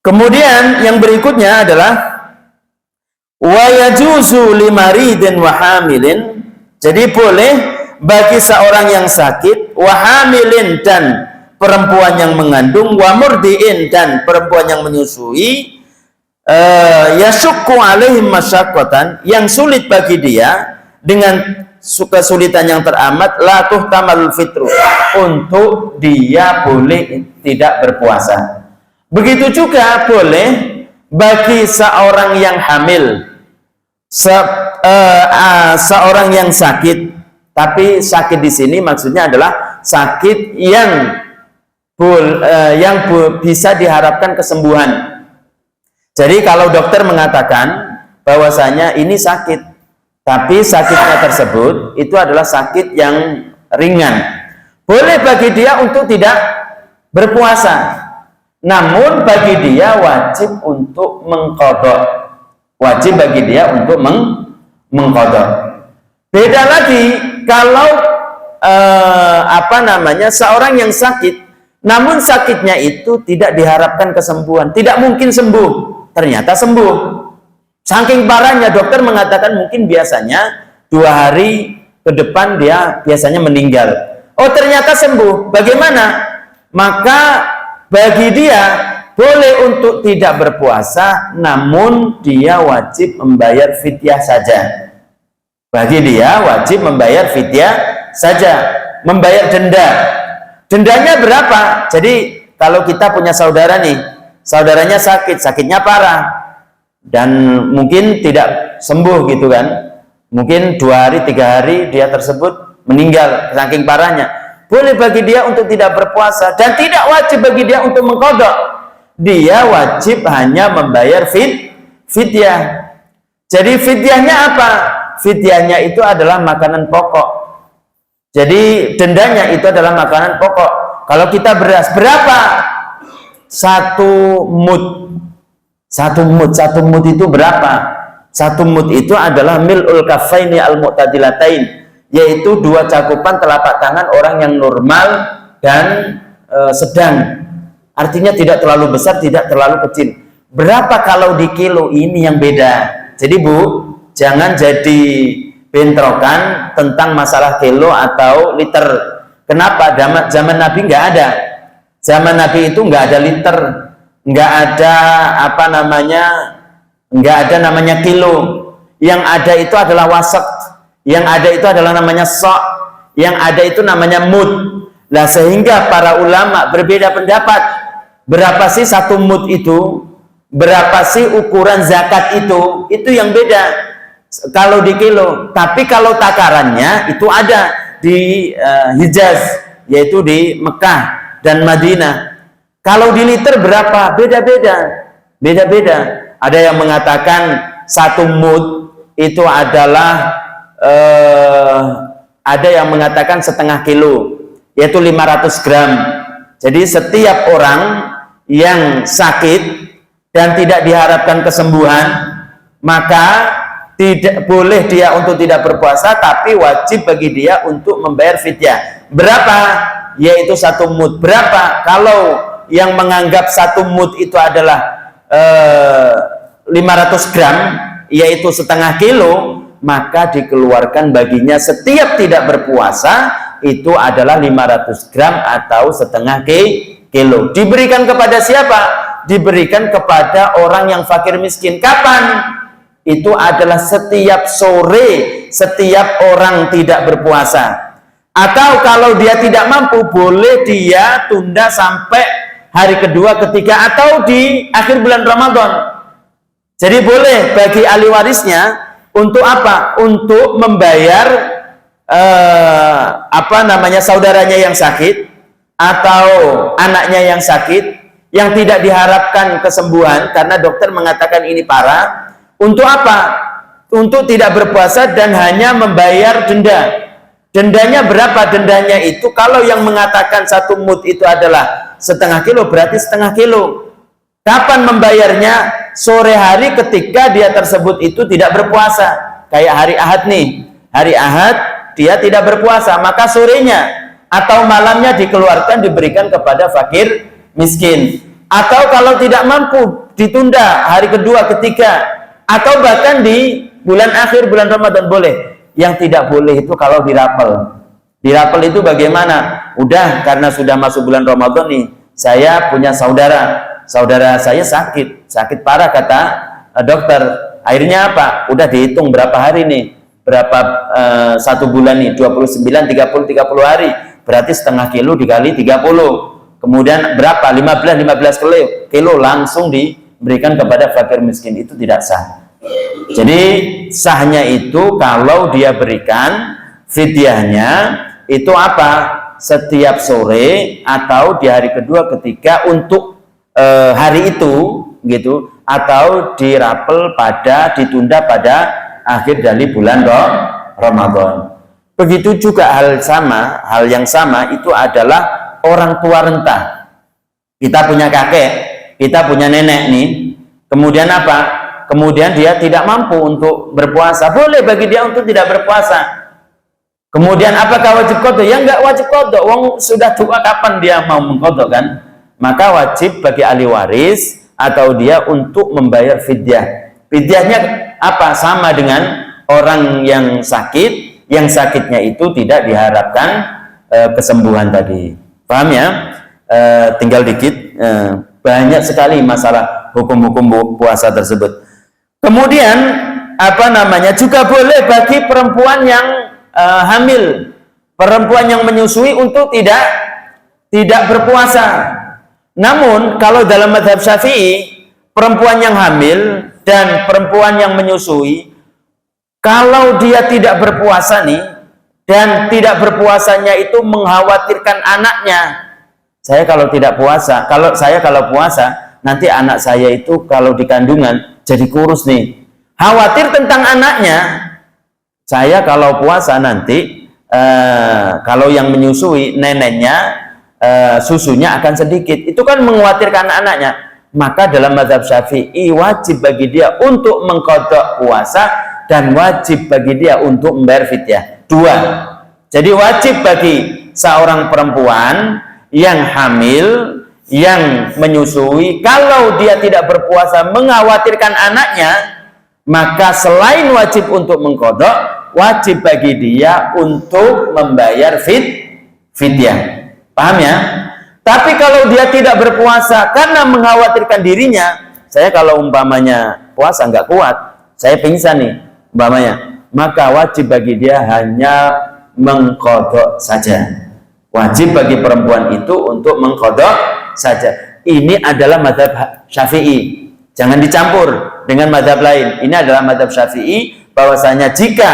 Kemudian yang berikutnya adalah wa yajuzu limaridin wa hamilin. Jadi boleh bagi seorang yang sakit, wa hamilin dan perempuan yang mengandung, wa murdiin dan perempuan yang menyusui, yashukku alaihim masyaqqatan, yang sulit bagi dia dengan kesulitan yang teramat, la tuhtamalul fitru, untuk dia boleh tidak berpuasa. Begitu juga boleh bagi seorang yang hamil, seorang yang sakit, tapi sakit di sini maksudnya adalah sakit yang bisa diharapkan kesembuhan. Jadi kalau dokter mengatakan bahwasanya ini sakit, tapi sakitnya tersebut itu adalah sakit yang ringan, boleh bagi dia untuk tidak berpuasa. Namun bagi dia wajib untuk mengqadha. Wajib bagi dia untuk mengqadha. Beda lagi kalau seorang yang sakit, namun sakitnya itu tidak diharapkan kesembuhan, tidak mungkin sembuh, ternyata sembuh. Saking parahnya dokter mengatakan mungkin biasanya 2 hari ke depan dia biasanya meninggal. Oh ternyata sembuh. Bagaimana? Maka bagi dia boleh untuk tidak berpuasa, namun dia wajib membayar fidyah saja. Bagi dia wajib membayar fidyah saja, membayar denda. Dendanya berapa? Jadi kalau kita punya saudara nih, saudaranya sakit, sakitnya parah, dan mungkin tidak sembuh gitu kan, mungkin 2 hari 3 hari dia tersebut meninggal saking parahnya. Boleh bagi dia untuk tidak berpuasa dan tidak wajib bagi dia untuk mengqadha. Dia wajib hanya membayar fidyah. Jadi fidyahnya apa? Fidyahnya itu adalah makanan pokok. Jadi dendanya itu adalah makanan pokok. Kalau kita beras berapa? 1 mud. 1 mud itu berapa? 1 mud itu adalah mil'ul kaffaini al-mu'tadilatain, yaitu 2 cakupan telapak tangan orang yang normal dan sedang. Artinya tidak terlalu besar, tidak terlalu kecil. Berapa kalau di kilo? Ini yang beda. Jadi Bu, jangan jadi bentrokan tentang masalah kilo atau liter. Kenapa? Zaman Nabi nggak ada. Zaman Nabi itu nggak ada liter, nggak ada nggak ada namanya kilo. Yang ada itu adalah wasak, yang ada itu adalah namanya sok, yang ada itu namanya mud. Lah sehingga para ulama berbeda pendapat. Berapa sih 1 mud itu? Berapa sih ukuran zakat itu? Itu yang beda kalau di kilo. Tapi kalau takarannya itu ada di Hijaz, yaitu di Mekah dan Madinah. Kalau di liter berapa? Beda-beda. Ada yang mengatakan 1 mud itu adalah ada yang mengatakan setengah kilo, yaitu 500 gram. Jadi setiap orang yang sakit dan tidak diharapkan kesembuhan, maka tidak boleh dia untuk tidak berpuasa, tapi wajib bagi dia untuk membayar fidyah. Berapa? Yaitu 1 mud. Berapa? Kalau yang menganggap 1 mud itu adalah 500 gram, yaitu setengah kilo, maka dikeluarkan baginya setiap tidak berpuasa itu adalah 500 gram atau setengah kilo. Diberikan kepada siapa? Diberikan kepada orang yang fakir miskin. Kapan? Itu adalah setiap sore, setiap orang tidak berpuasa. Atau kalau dia tidak mampu, boleh dia tunda sampai hari kedua, ketiga, atau di akhir bulan Ramadan. Jadi boleh bagi ahli warisnya untuk apa? Untuk membayar saudaranya yang sakit, atau anaknya yang sakit, yang tidak diharapkan kesembuhan karena dokter mengatakan ini parah. Untuk apa? Untuk tidak berpuasa dan hanya membayar denda. Dendanya berapa? Dendanya itu kalau yang mengatakan 1 mud itu adalah setengah kilo, berarti setengah kilo. Kapan membayarnya? Sore hari ketika dia tersebut itu tidak berpuasa. Kayak hari Ahad nih. Hari Ahad dia tidak berpuasa, maka sorenya atau malamnya dikeluarkan, diberikan kepada fakir miskin. Atau kalau tidak mampu, ditunda hari kedua, ketiga, atau bahkan di bulan akhir bulan Ramadan boleh. Yang tidak boleh itu kalau dirapel. Dirapel itu bagaimana? Udah, karena sudah masuk bulan Ramadan nih, saya punya saudara saya sakit parah kata dokter. Akhirnya apa? Udah dihitung berapa hari nih, berapa 1 bulan nih, 29, 30 hari, berarti setengah kilo dikali 30, kemudian berapa? 15 kilo langsung diberikan kepada fakir miskin. Itu tidak sah. Jadi sahnya itu kalau dia berikan fidyahnya itu apa? Setiap sore atau di hari kedua, ketiga untuk hari itu gitu, atau dirapel ditunda pada akhir dari bulan Ramadan. Begitu juga hal yang sama itu adalah orang tua renta. Kita punya kakek, kita punya nenek nih, kemudian apa? Kemudian dia tidak mampu untuk berpuasa, boleh bagi dia untuk tidak berpuasa. Kemudian apakah wajib qadha? Ya enggak wajib qadha, wong sudah tua, kapan dia mau mengqadha kan? Maka wajib bagi ahli waris atau dia untuk membayar fidyah. Fidyahnya apa? Sama dengan orang yang sakit, yang sakitnya itu tidak diharapkan kesembuhan tadi. Paham ya? Tinggal dikit, banyak sekali masalah hukum-hukum puasa tersebut. Kemudian juga boleh bagi perempuan yang hamil, perempuan yang menyusui untuk tidak berpuasa. Namun kalau dalam mazhab Syafi'i, perempuan yang hamil dan perempuan yang menyusui, kalau dia tidak berpuasa nih, dan tidak berpuasanya itu mengkhawatirkan anaknya. Saya kalau puasa, nanti anak saya itu kalau di kandungan jadi kurus nih. Khawatir tentang anaknya. Saya kalau puasa nanti, kalau yang menyusui neneknya, susunya akan sedikit. Itu kan mengkhawatirkan anaknya. Maka dalam mazhab Syafi'i wajib bagi dia untuk mengqadha puasa dan wajib bagi dia untuk membayar fidyah. Dua. Jadi wajib bagi seorang perempuan yang hamil, yang menyusui, kalau dia tidak berpuasa mengkhawatirkan anaknya, maka selain wajib untuk mengqadha, wajib bagi dia untuk membayar fidyah. Paham ya? Tapi kalau dia tidak berpuasa karena mengkhawatirkan dirinya, saya kalau umpamanya puasa nggak kuat, saya pingsan nih umpamanya, maka wajib bagi dia hanya mengqadha saja. Wajib bagi perempuan itu untuk mengqadha saja. Ini adalah mazhab Syafi'i. Jangan dicampur dengan mazhab lain. Ini adalah mazhab Syafi'i, bahwasanya jika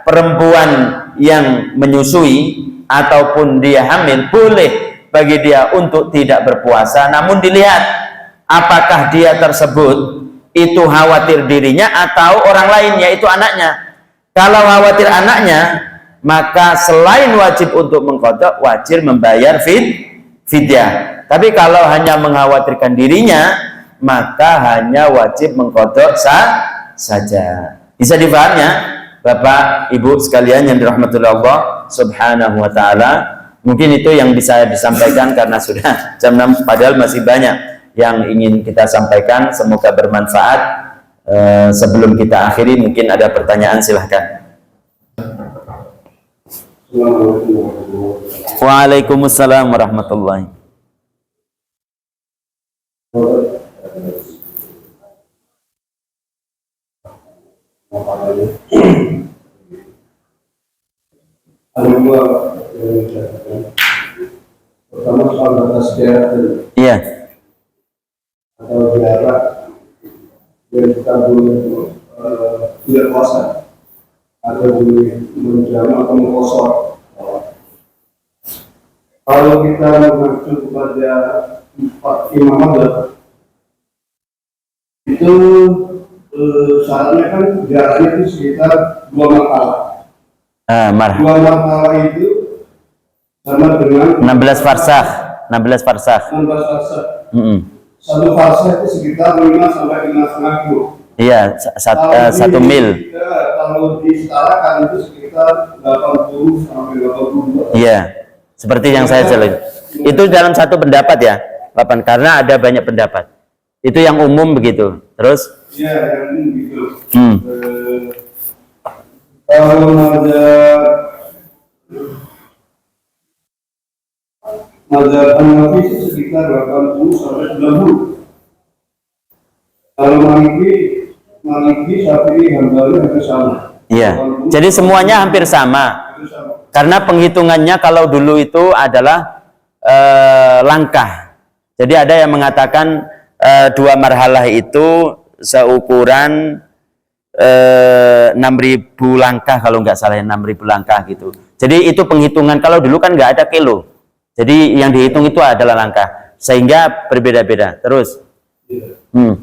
perempuan yang menyusui ataupun dia hamil, boleh bagi dia untuk tidak berpuasa, namun dilihat apakah dia tersebut itu khawatir dirinya atau orang lain, yaitu anaknya. Kalau khawatir anaknya, maka selain wajib untuk mengqadha, wajib membayar fidyah. Tapi kalau hanya mengkhawatirkan dirinya, maka hanya wajib mengqadha saja. Bisa dipahamnya, Bapak Ibu sekalian yang dirahmati Allah Subhanahu wa taala. Mungkin itu yang bisa disampaikan karena sudah jam 6, padahal masih banyak yang ingin kita sampaikan. Semoga bermanfaat. Sebelum kita akhiri, mungkin ada pertanyaan, silahkan. Waalaikumsalam warahmatullahi. Ada dua pertama soal batas jarak Iya. atau jarak yang kita boleh tidak puasa atau boleh menjamu atau mengkosor. Kalau kita mengacu kepada 4 imam mazhab itu syaratnya kan jaraknya itu sekitar 2 marhalah. Dua marhalah itu sama dengan 16 farsakh. 16 farsakh. 16 farsakh. Satu farsakh itu sekitar 5 sampai 5,5 kilo. Iya, 1 mil. Kalau disetarakan itu sekitar 80 sampai 82. Iya, seperti yang saya jelaskan. Itu dalam satu pendapat ya, Bapak, karena ada banyak pendapat. Itu yang umum begitu. Terus? Iya, yang umum gitu. Kalau mazhab Hanafi itu sekitar 80 sampai 90. Kalau Maliki, Syafi'i, Hambali hampir sama. Iya. Jadi semuanya hampir sama. Karena penghitungannya kalau dulu itu adalah langkah. Jadi ada yang mengatakan 2 marhalah itu seukuran 6.000 langkah, kalau nggak salah 6.000 langkah gitu. Jadi itu penghitungan, kalau dulu kan nggak ada kilo. Jadi yang dihitung itu adalah langkah, sehingga berbeda-beda. Terus? Nah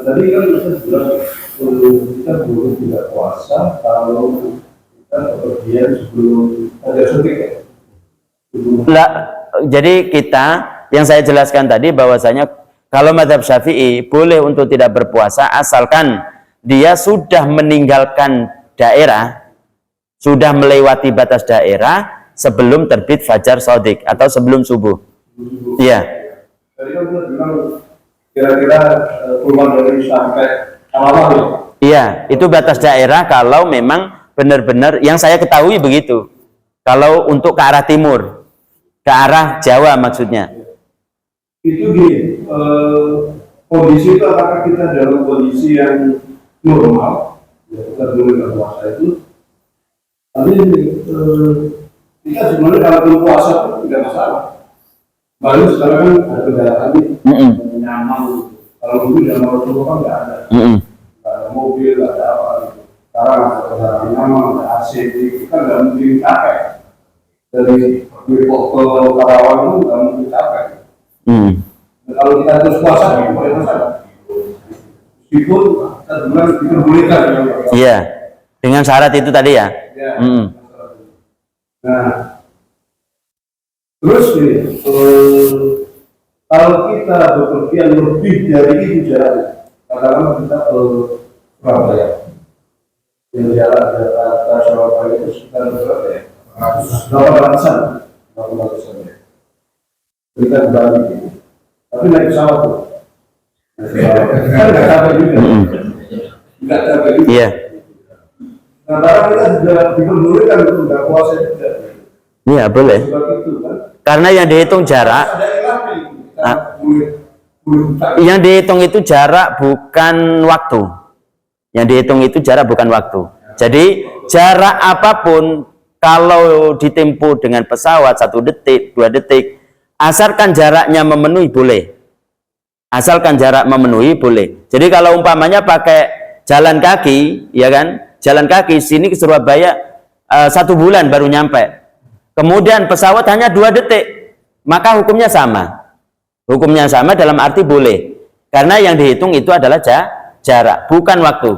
tadi kan kita belum tidak puasa kalau kita bepergian sebelum ada suntik ya? Jadi kita, yang saya jelaskan tadi bahwasanya kalau mazhab Syafi'i boleh untuk tidak berpuasa asalkan dia sudah meninggalkan daerah, sudah melewati batas daerah sebelum terbit fajar shadiq atau sebelum subuh. Iya. Tadi kan kita bilang kira-kira keluar dari sampai awal ya? Iya, itu batas daerah kalau memang benar-benar yang saya ketahui begitu. Kalau untuk ke arah timur, ke arah Jawa maksudnya. Itu gini, kondisi itu apakah kita dalam kondisi yang normal, ya kita boleh berpuasa itu, tapi kita sebenarnya kalau puasa itu tidak masalah. Baru sekarang kan ada kendaraan ini, nyaman. Kalau dulu zaman Rasulullah kan nggak ada, nggak ada mobil, nggak ada apa gitu. Sekarang ada kendaraan nyaman, ada AC, kita nggak mungkin capek. Dari Depok ke Karawang itu nggak mungkin capek. Kalau kita terus puasa, boleh masalah. meskipun satu bulan diperbolehkan. Iya, dengan syarat itu tadi ya. Ya. Mm. Nah, terus ini, kalau kita bepergian lebih dari itu jaraknya, katakanlah kita ke Surabaya, yang jarak Jakarta Surabaya itu sekitar berapa ya? 800-an ya. Kita kembali, tapi naik pesawat tuh. Kan nggak capek juga, nggak capek juga. Iya. Nah, karena kita sudah diperbolehkan untuk nggak puasa juga. Iya, boleh. Sebab itu kan. Karena yang dihitung jarak, Ada ilahnya itu. Kita boleh buka. yang dihitung itu jarak bukan waktu. Yang dihitung itu jarak bukan waktu. Jadi jarak apapun kalau ditempuh dengan pesawat 1 detik, 2 detik, asalkan jaraknya memenuhi boleh. Asalkan jarak memenuhi boleh. Jadi kalau umpamanya pakai jalan kaki, ya kan? Jalan kaki sini ke Surabaya 1 bulan baru nyampe. Kemudian pesawat hanya 2 detik, maka hukumnya sama. Hukumnya sama dalam arti boleh. Karena yang dihitung itu adalah jarak, bukan waktu.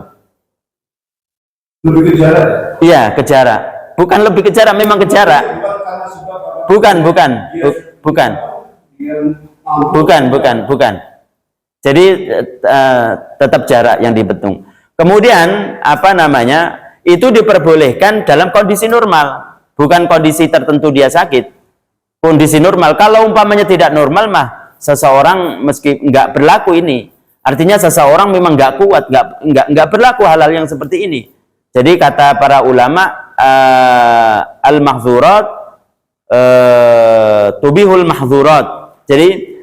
Lebih ke jarak. Iya, ke jarak. Bukan lebih ke jarak, memang ke jarak. Bukan. Jadi tetap jarak yang dihitung. Kemudian apa namanya? Itu diperbolehkan dalam kondisi normal, bukan kondisi tertentu dia sakit. Kondisi normal. Kalau umpamanya tidak normal mah seseorang meski nggak berlaku ini. Artinya seseorang memang nggak kuat, nggak berlaku hal-hal yang seperti ini. Jadi kata para ulama al-mahzurat tubihul mahzurat. Jadi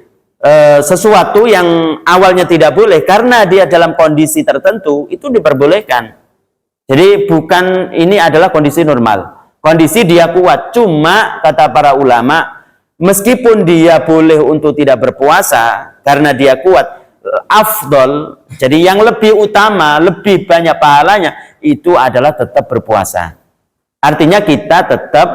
sesuatu yang awalnya tidak boleh karena dia dalam kondisi tertentu itu diperbolehkan. Jadi bukan ini adalah kondisi normal. Kondisi dia kuat. Cuma kata para ulama, meskipun dia boleh untuk tidak berpuasa karena dia kuat, afdol, jadi yang lebih utama, lebih banyak pahalanya itu adalah tetap berpuasa. Artinya kita tetap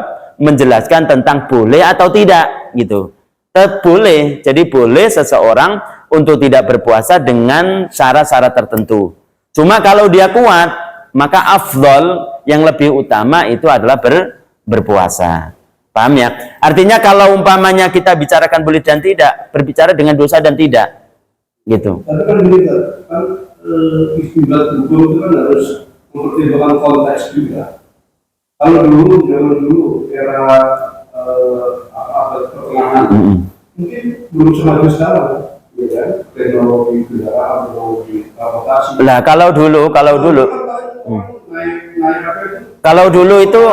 menjelaskan tentang boleh atau tidak gitu. Tetap boleh. Jadi boleh seseorang untuk tidak berpuasa dengan syarat-syarat tertentu. Cuma kalau dia kuat, maka afdol yang lebih utama itu adalah berpuasa. Paham ya? Artinya kalau umpamanya kita bicarakan boleh dan tidak, berbicara dengan dosa dan tidak. Gitu. Tapi kan gini kan istimbat hukum itu kan harus mempertimbangkan konteks juga. Kalau zaman dulu era pertengahan, mungkin belum semakin sekarang, ya kan? Teknologi kendaraan, teknologi transportasi. Lah kalau dulu itu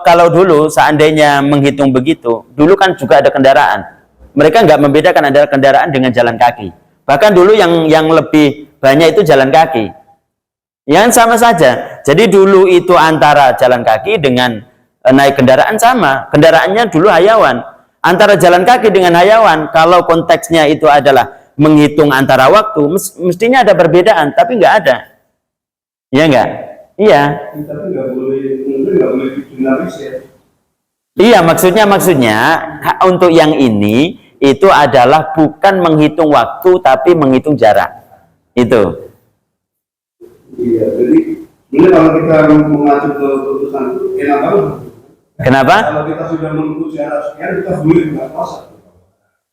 kalau dulu seandainya menghitung begitu, dulu kan juga ada kendaraan. Mereka nggak membedakan antara kendaraan dengan jalan kaki. Bahkan dulu yang lebih banyak itu jalan kaki. Yang sama saja. Jadi dulu itu antara jalan kaki dengan naik kendaraan sama. Kendaraannya dulu hayawan. Antara jalan kaki dengan hayawan, kalau konteksnya itu adalah menghitung antara waktu, mestinya ada perbedaan, tapi nggak ada. Iya nggak? Iya. Tapi nggak boleh dinamis ya. Iya, maksudnya untuk yang ini itu adalah bukan menghitung waktu, tapi menghitung jarak. Itu. Iya, jadi ini kalau kita mengacu ke putusan itu enak banget. Kenapa? Kalau kita sudah menempuh jarak sekian, kita boleh nggak puasa.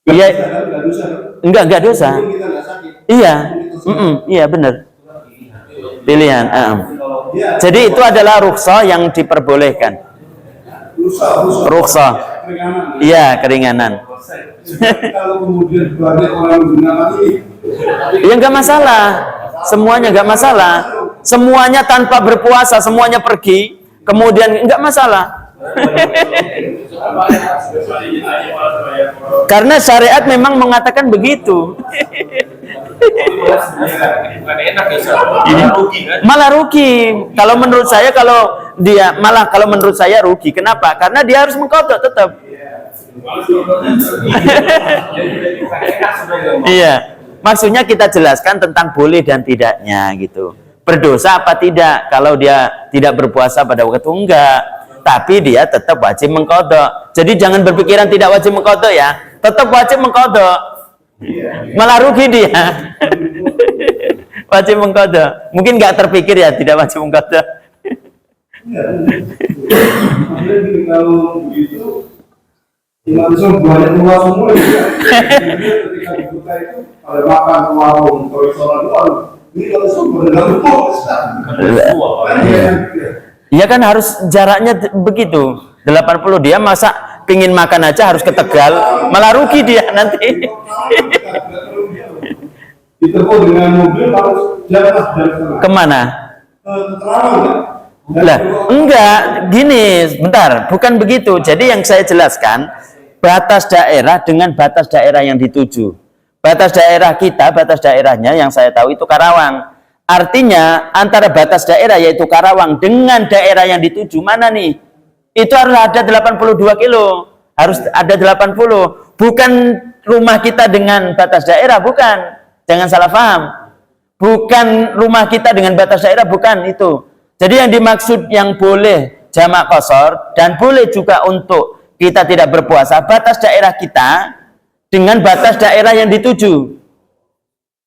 Iya. Nggak dosa. Enggak dosa. Mungkin kita nggak sakit. Iya. Iya benar. Pilihan. Jadi itu adalah rukhsah yang diperbolehkan. Rukhsah. Iya, keringanan. Kalau kemudian banyak orang menggunakan ini, Ya enggak masalah. Semuanya enggak masalah. Semuanya tanpa berpuasa, semuanya pergi, kemudian enggak masalah. Karena syariat memang mengatakan begitu. Malah rugi. Kalau menurut saya kalau menurut saya rugi. Kenapa? Karena dia harus mengqadha tetap. Iya. Maksudnya kita jelaskan tentang boleh dan tidaknya gitu. Berdosa apa tidak kalau dia tidak berpuasa pada waktu itu? Enggak. Tapi dia tetap wajib mengqadha. Jadi jangan berpikiran tidak wajib mengqadha ya. Tetap wajib mengqadha. Malah rugi dia. Wajib mengkodok. Mungkin nggak terpikir ya, tidak wajib mengkodok. Ya, maksudnya gini, kalau begitu Imam Islam banyak tua semua ya. Ketika dibuka itu ada makan warung, restoran itu ini kalau semua dengan Ya kan harus jaraknya begitu 80. Dia masa pingin makan aja harus ke Tegal, malah rugi dia nanti. Ditempuh dengan mobil harus jalan setengah. Kemana? Keterangan kan? Lah, enggak, gini, sebentar, bukan begitu. Jadi yang saya jelaskan, batas daerah dengan batas daerah yang dituju. Batas daerah kita, batas daerahnya yang saya tahu itu Karawang. Artinya antara batas daerah yaitu Karawang dengan daerah yang dituju mana nih? Itu harus ada 82 kilo. Harus ada 80. Bukan rumah kita dengan batas daerah, bukan. Jangan salah paham. Bukan rumah kita dengan batas daerah, bukan itu. Jadi yang dimaksud yang boleh jamak qashar dan boleh juga untuk kita tidak berpuasa, batas daerah kita dengan batas daerah yang dituju.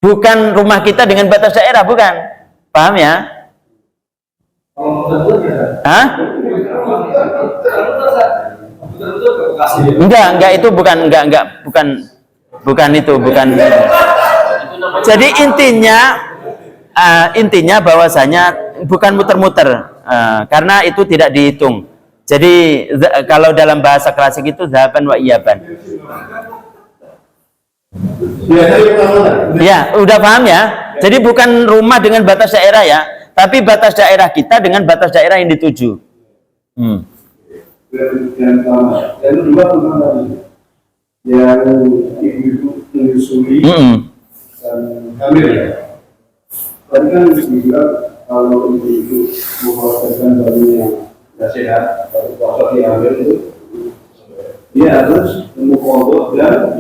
Bukan rumah kita dengan batas daerah, bukan. Paham ya? Hah? Enggak itu bukan itu, bukan. Jadi intinya bahwasanya bukan muter-muter, karena itu tidak dihitung. Jadi kalau dalam bahasa klasik itu zahaban wa iyaban. Ya, udah paham ya? Jadi bukan rumah dengan batas daerah ya, tapi batas daerah kita dengan batas daerah yang dituju. Yang pertama, yang kedua tentang tadi yang ibu-ibu menyusui dan hamil ya. Tadi kan dibilang kalau ibu-ibu mengkhawatirkan bayi yang tidak sehat, baru puasa diambil itu, dia harus mengkodok dan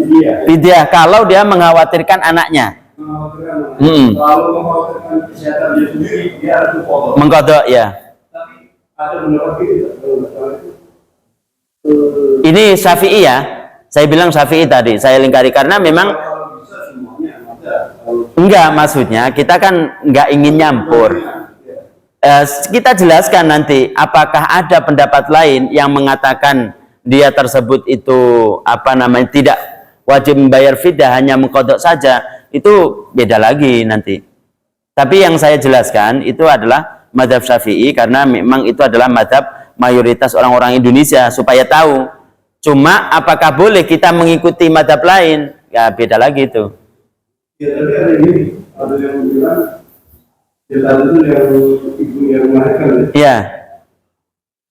fidyah. Kalau dia mengkhawatirkan anaknya. Kalau mengkhawatirkan kesehatan dia sendiri, dia harus mengkodok ya. Tapi ada beberapa gitu. Ini Syafi'i ya. Saya bilang Syafi'i tadi. Saya lingkari karena memang enggak, maksudnya kita kan enggak ingin nyampur. Kita jelaskan nanti apakah ada pendapat lain yang mengatakan dia tersebut itu tidak wajib membayar fidyah, hanya mengkodok saja. Itu beda lagi nanti. Tapi yang saya jelaskan itu adalah mazhab Syafi'i karena memang itu adalah mazhab mayoritas orang-orang Indonesia, supaya tahu. Cuma apakah boleh kita mengikuti mazhab lain? Ya beda lagi itu. Ya tapi ada ini, ada yang bilang kita itu yang ibu yang melahirkan ya.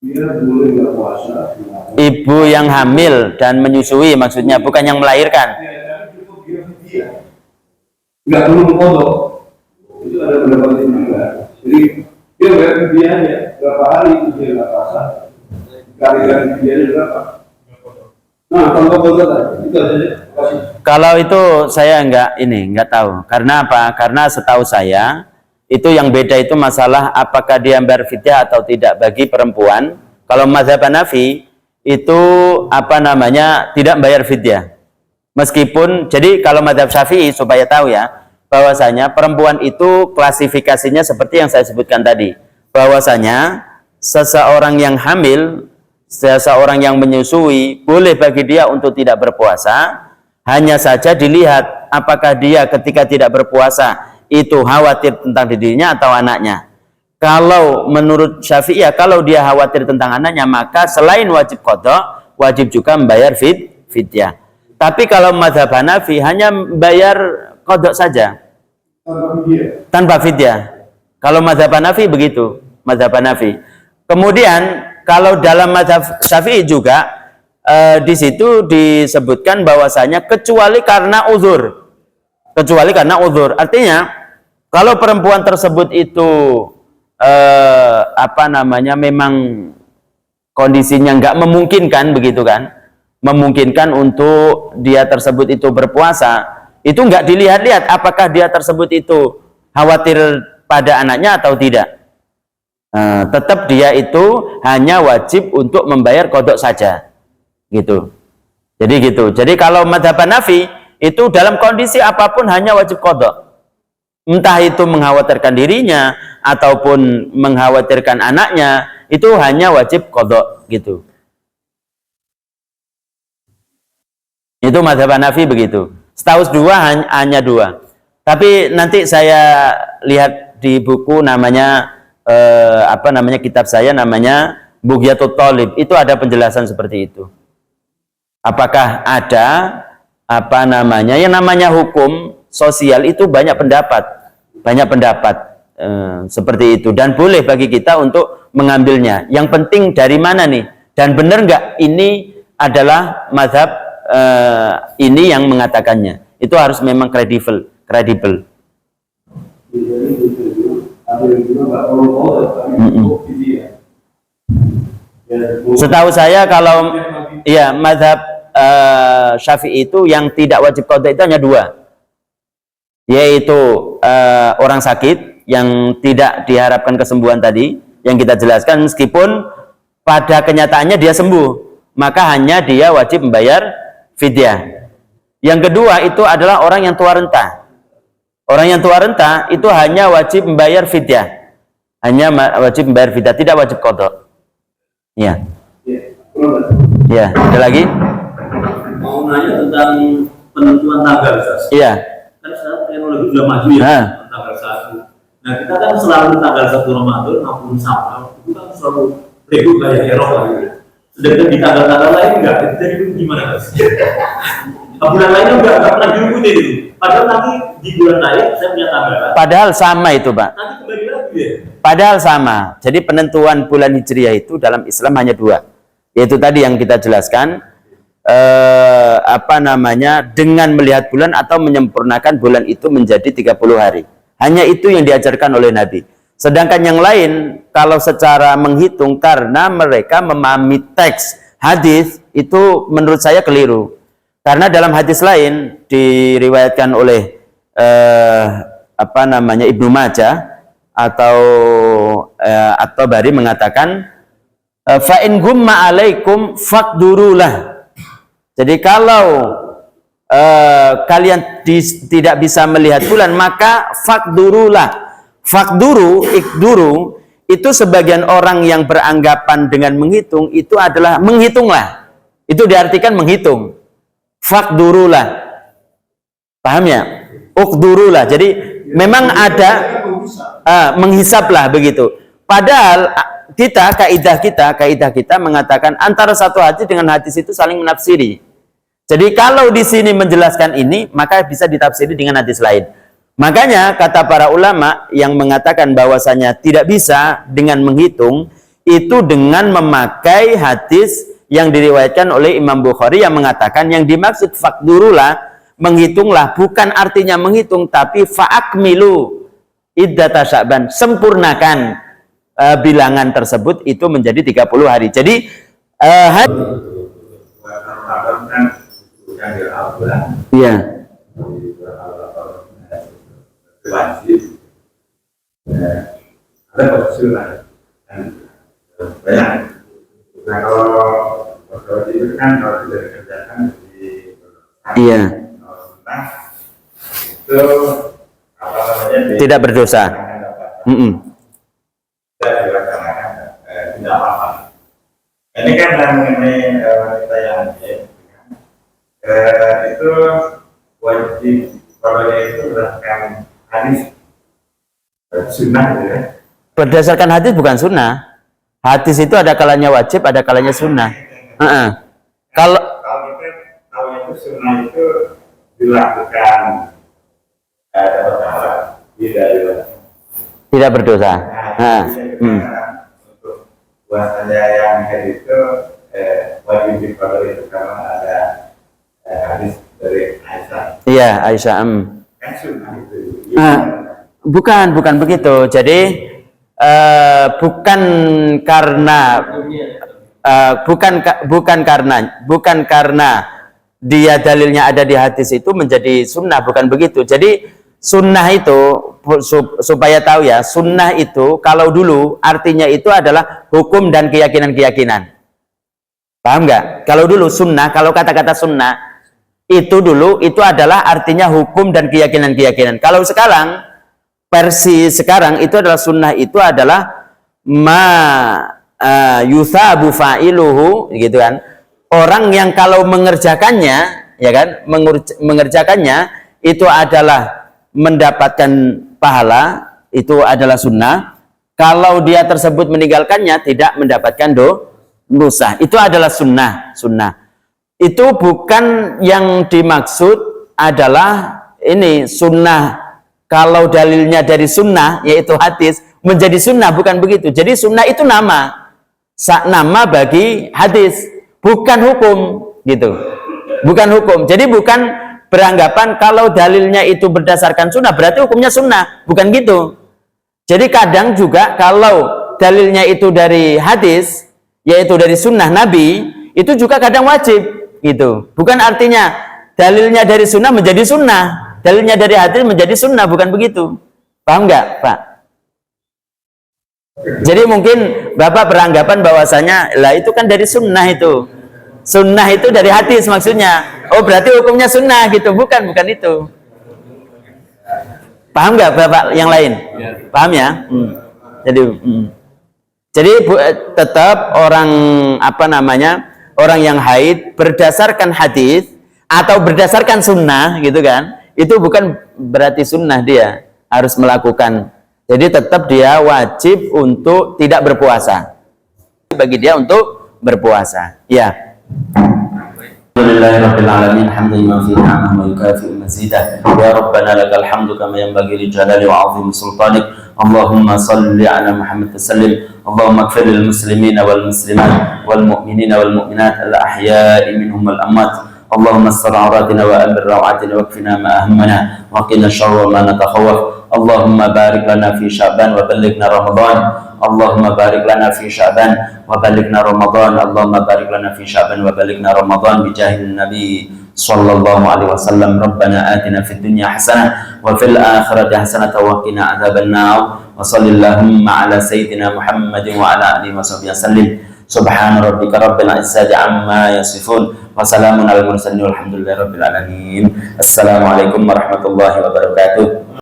Dia boleh nggak puasa. Ibu yang hamil dan menyusui maksudnya, bukan yang melahirkan. Nggak perlu mengkodok. Itu ada pendapat ini juga. Jadi dia bayar fidyahnya berapa hari itu dia nggak puasa. Kali-kali fidyahnya berapa? Nah, kalau itu saya nggak tahu. Karena apa? Karena setahu saya itu yang beda itu masalah apakah dia bayar fidyah atau tidak bagi perempuan. Kalau mazhab Hanafi itu tidak bayar fidyah. Meskipun jadi kalau mazhab Syafi'i supaya tahu ya, bahwasanya perempuan itu klasifikasinya seperti yang saya sebutkan tadi. Bahwasanya seseorang yang hamil, seseorang yang menyusui, boleh bagi dia untuk tidak berpuasa, hanya saja dilihat apakah dia ketika tidak berpuasa itu khawatir tentang dirinya atau anaknya. Kalau menurut Syafi'iyah, kalau dia khawatir tentang anaknya, maka selain wajib qadha, wajib juga membayar fidyah. Tapi kalau mazhab Hanafi hanya bayar qadha saja, tanpa fidyah. Kalau mazhab Hanafi begitu, mazhab Hanafi. Kemudian kalau dalam mazhab Syafi'i juga di situ disebutkan bahwasanya kecuali karena uzur. Kecuali karena uzur. Artinya kalau perempuan tersebut itu memang kondisinya nggak memungkinkan begitu kan? Memungkinkan untuk dia tersebut itu berpuasa, itu nggak dilihat-lihat apakah dia tersebut itu khawatir pada anaknya atau tidak. Tetap dia itu hanya wajib untuk membayar qadha saja, gitu. Jadi gitu. Jadi kalau mazhab Hanafi itu dalam kondisi apapun hanya wajib qadha. entah itu mengkhawatirkan dirinya ataupun mengkhawatirkan anaknya, itu hanya wajib qadha gitu. Itu mazhab Hanafi begitu. Setahu dua hanya dua. Tapi nanti saya lihat di buku namanya kitab saya namanya Bughyatut Thalib. Itu ada penjelasan seperti itu. Apakah ada yang namanya hukum sosial itu banyak pendapat seperti itu, dan boleh bagi kita untuk mengambilnya. Yang penting dari mana nih, dan benar nggak ini adalah mazhab ini yang mengatakannya. Itu harus memang kredibel. Setahu saya kalau ya mazhab Syafi'i itu yang tidak wajib qadha itu hanya dua, yaitu orang sakit yang tidak diharapkan kesembuhan tadi yang kita jelaskan, meskipun pada kenyataannya dia sembuh, maka hanya dia wajib membayar fidyah. Yang kedua itu adalah orang yang tua renta. Orang yang tua renta itu hanya wajib membayar fidyah. Tidak wajib qadha. Ya. Ya, ada lagi? Mau nanya tentang penentuan tanggal, Ustaz. Iya. Kan sekarang teknologi sudah maju ya, tanggal 1. Nah, kita kan selalu tanggal 1 Ramadan maupun Syawal itu kan selalu ribut kayak Eropa gitu. Sedangkan di tanggal-tanggal lain enggak, jadi itu gimana, Mas? Bulan lainnya enggak pernah diikuti itu. Padahal nanti di bulan lain saya punya tanggal. Padahal sama itu, Pak. Nanti kembali lagi ya. Padahal sama. Jadi penentuan bulan Hijriah itu dalam Islam hanya dua. Yaitu tadi yang kita jelaskan, dengan melihat bulan atau menyempurnakan bulan itu menjadi 30 hari. Hanya itu yang diajarkan oleh Nabi. Sedangkan yang lain, kalau secara menghitung karena mereka memahami teks hadis, itu menurut saya keliru. Karena dalam hadis lain diriwayatkan oleh Ibnu Majah atau At-Tabari mengatakan, fa in gumma alaikum faqdurulah. Jadi kalau kalian tidak bisa melihat bulan, maka faqdurulah. Ikduru itu sebagian orang yang beranggapan dengan menghitung itu adalah menghitunglah. Itu diartikan menghitung. Faqdurulah. Paham ya? Uqdurulah. Jadi memang ada menghisaplah begitu. Padahal kaidah kita mengatakan antara satu hadis dengan hadis itu saling menafsiri. Jadi kalau di sini menjelaskan ini, maka bisa ditafsiri dengan hadis lain. Makanya kata para ulama yang mengatakan bahwasanya tidak bisa dengan menghitung itu dengan memakai hadis yang diriwayatkan oleh Imam Bukhari yang mengatakan yang dimaksud faqdurulah, menghitunglah, bukan artinya menghitung, tapi fa'akmilu iddata Sya'ban, sempurnakan bilangan tersebut itu menjadi 30 hari. Jadi iya. Wajib ada konsultan dan banyak. Nah kalau itu kan kalau tidak dikerjakan di iya itu tidak berdosa. Tidak dilaksanakan tidak apa-apa. Ini kan mengenai wanita yang hamil, itu wajib kalau dia itu berdasarkan hadis sunnah gitu ya. Berdasarkan hadis bukan sunnah. Hadis itu ada kalanya wajib, ada kalanya sunnah. Kalau kita tahu itu sunnah itu dilakukan tidak berdosa. Untuk puasanya yang itu wajib dipakai itu karena ada hadis dari Aisyah. Iya, Aisyah. Kan sunnah itu. Bukan begitu. Jadi bukan karena dia dalilnya ada di hadis itu menjadi sunnah, bukan begitu. Jadi sunnah itu supaya tahu ya, sunnah itu kalau dulu artinya itu adalah hukum dan keyakinan-keyakinan. Paham nggak? Kalau dulu sunnah, kalau kata-kata sunnah itu dulu itu adalah artinya hukum dan keyakinan-keyakinan. Kalau sekarang versi sekarang itu adalah sunnah itu adalah ma yuthabu fa'iluhu, gitu kan. Orang yang kalau mengerjakannya, ya kan, mengerjakannya itu adalah mendapatkan pahala, itu adalah sunnah. Kalau dia tersebut meninggalkannya tidak mendapatkan dosa. Itu adalah sunnah. Itu bukan yang dimaksud adalah ini sunnah. Kalau dalilnya dari sunnah, yaitu hadis, menjadi sunnah, bukan begitu. Jadi sunnah itu nama bagi hadis, bukan hukum, gitu. Bukan hukum. Jadi bukan beranggapan kalau dalilnya itu berdasarkan sunnah berarti hukumnya sunnah, bukan gitu. Jadi kadang juga kalau dalilnya itu dari hadis, yaitu dari sunnah Nabi, itu juga kadang wajib, gitu. Bukan artinya dalilnya dari sunnah menjadi sunnah, dalilnya dari hadis menjadi sunnah, bukan begitu. Paham nggak, Pak? Jadi mungkin Bapak beranggapan bahwasanya, lah itu kan dari sunnah itu. Sunnah itu dari hadis maksudnya. Oh berarti hukumnya sunnah gitu. Bukan itu. Paham nggak Bapak yang lain? Paham ya? Jadi tetap orang orang yang haid berdasarkan hadis atau berdasarkan sunnah gitu kan, itu bukan berarti sunnah dia harus melakukan. Jadi tetap dia wajib untuk tidak berpuasa. Bagi dia untuk berpuasa. Ya. Alhamdulillahirabbil alamin hamdan yuwafi ni'amahu wa yukafi'u mazidah. Ya Rabbana lakal hamdu kama yanbaghi li jalali wa 'azimi sultanik. Allahumma shalli ala Muhammad wa sallim. Allahumma ighfir lil muslimina wal muslimat wal mu'minina wal mu'minat al ahya'i minhum wal amwat. Allahumma astur 'auratina wa amir rawatina wa kfina ma ahammana wa qina syarra ma natakhawaf. Allahumma barik lana fi Sya'ban wa ballighna Ramadan. Allahumma barik lana fi Sya'ban wa ballighna Ramadan. Allahumma barik lana fi Sya'ban wa ballighna Ramadan bi jahil Nabi sallallahu alaihi wasallam. Rabbana atina fid dunya hasanah wa fil akhirati hasanah wa qina adzabannar. Wa sallallahu ala sayyidina Muhammadin wa ala alihi washabbihi wasallim. Subhana rabbika rabbil izzati amma yasifun wa salamun alal mursalin walhamdulillahi rabbil alamin. Assalamualaikum warahmatullahi wabarakatuh.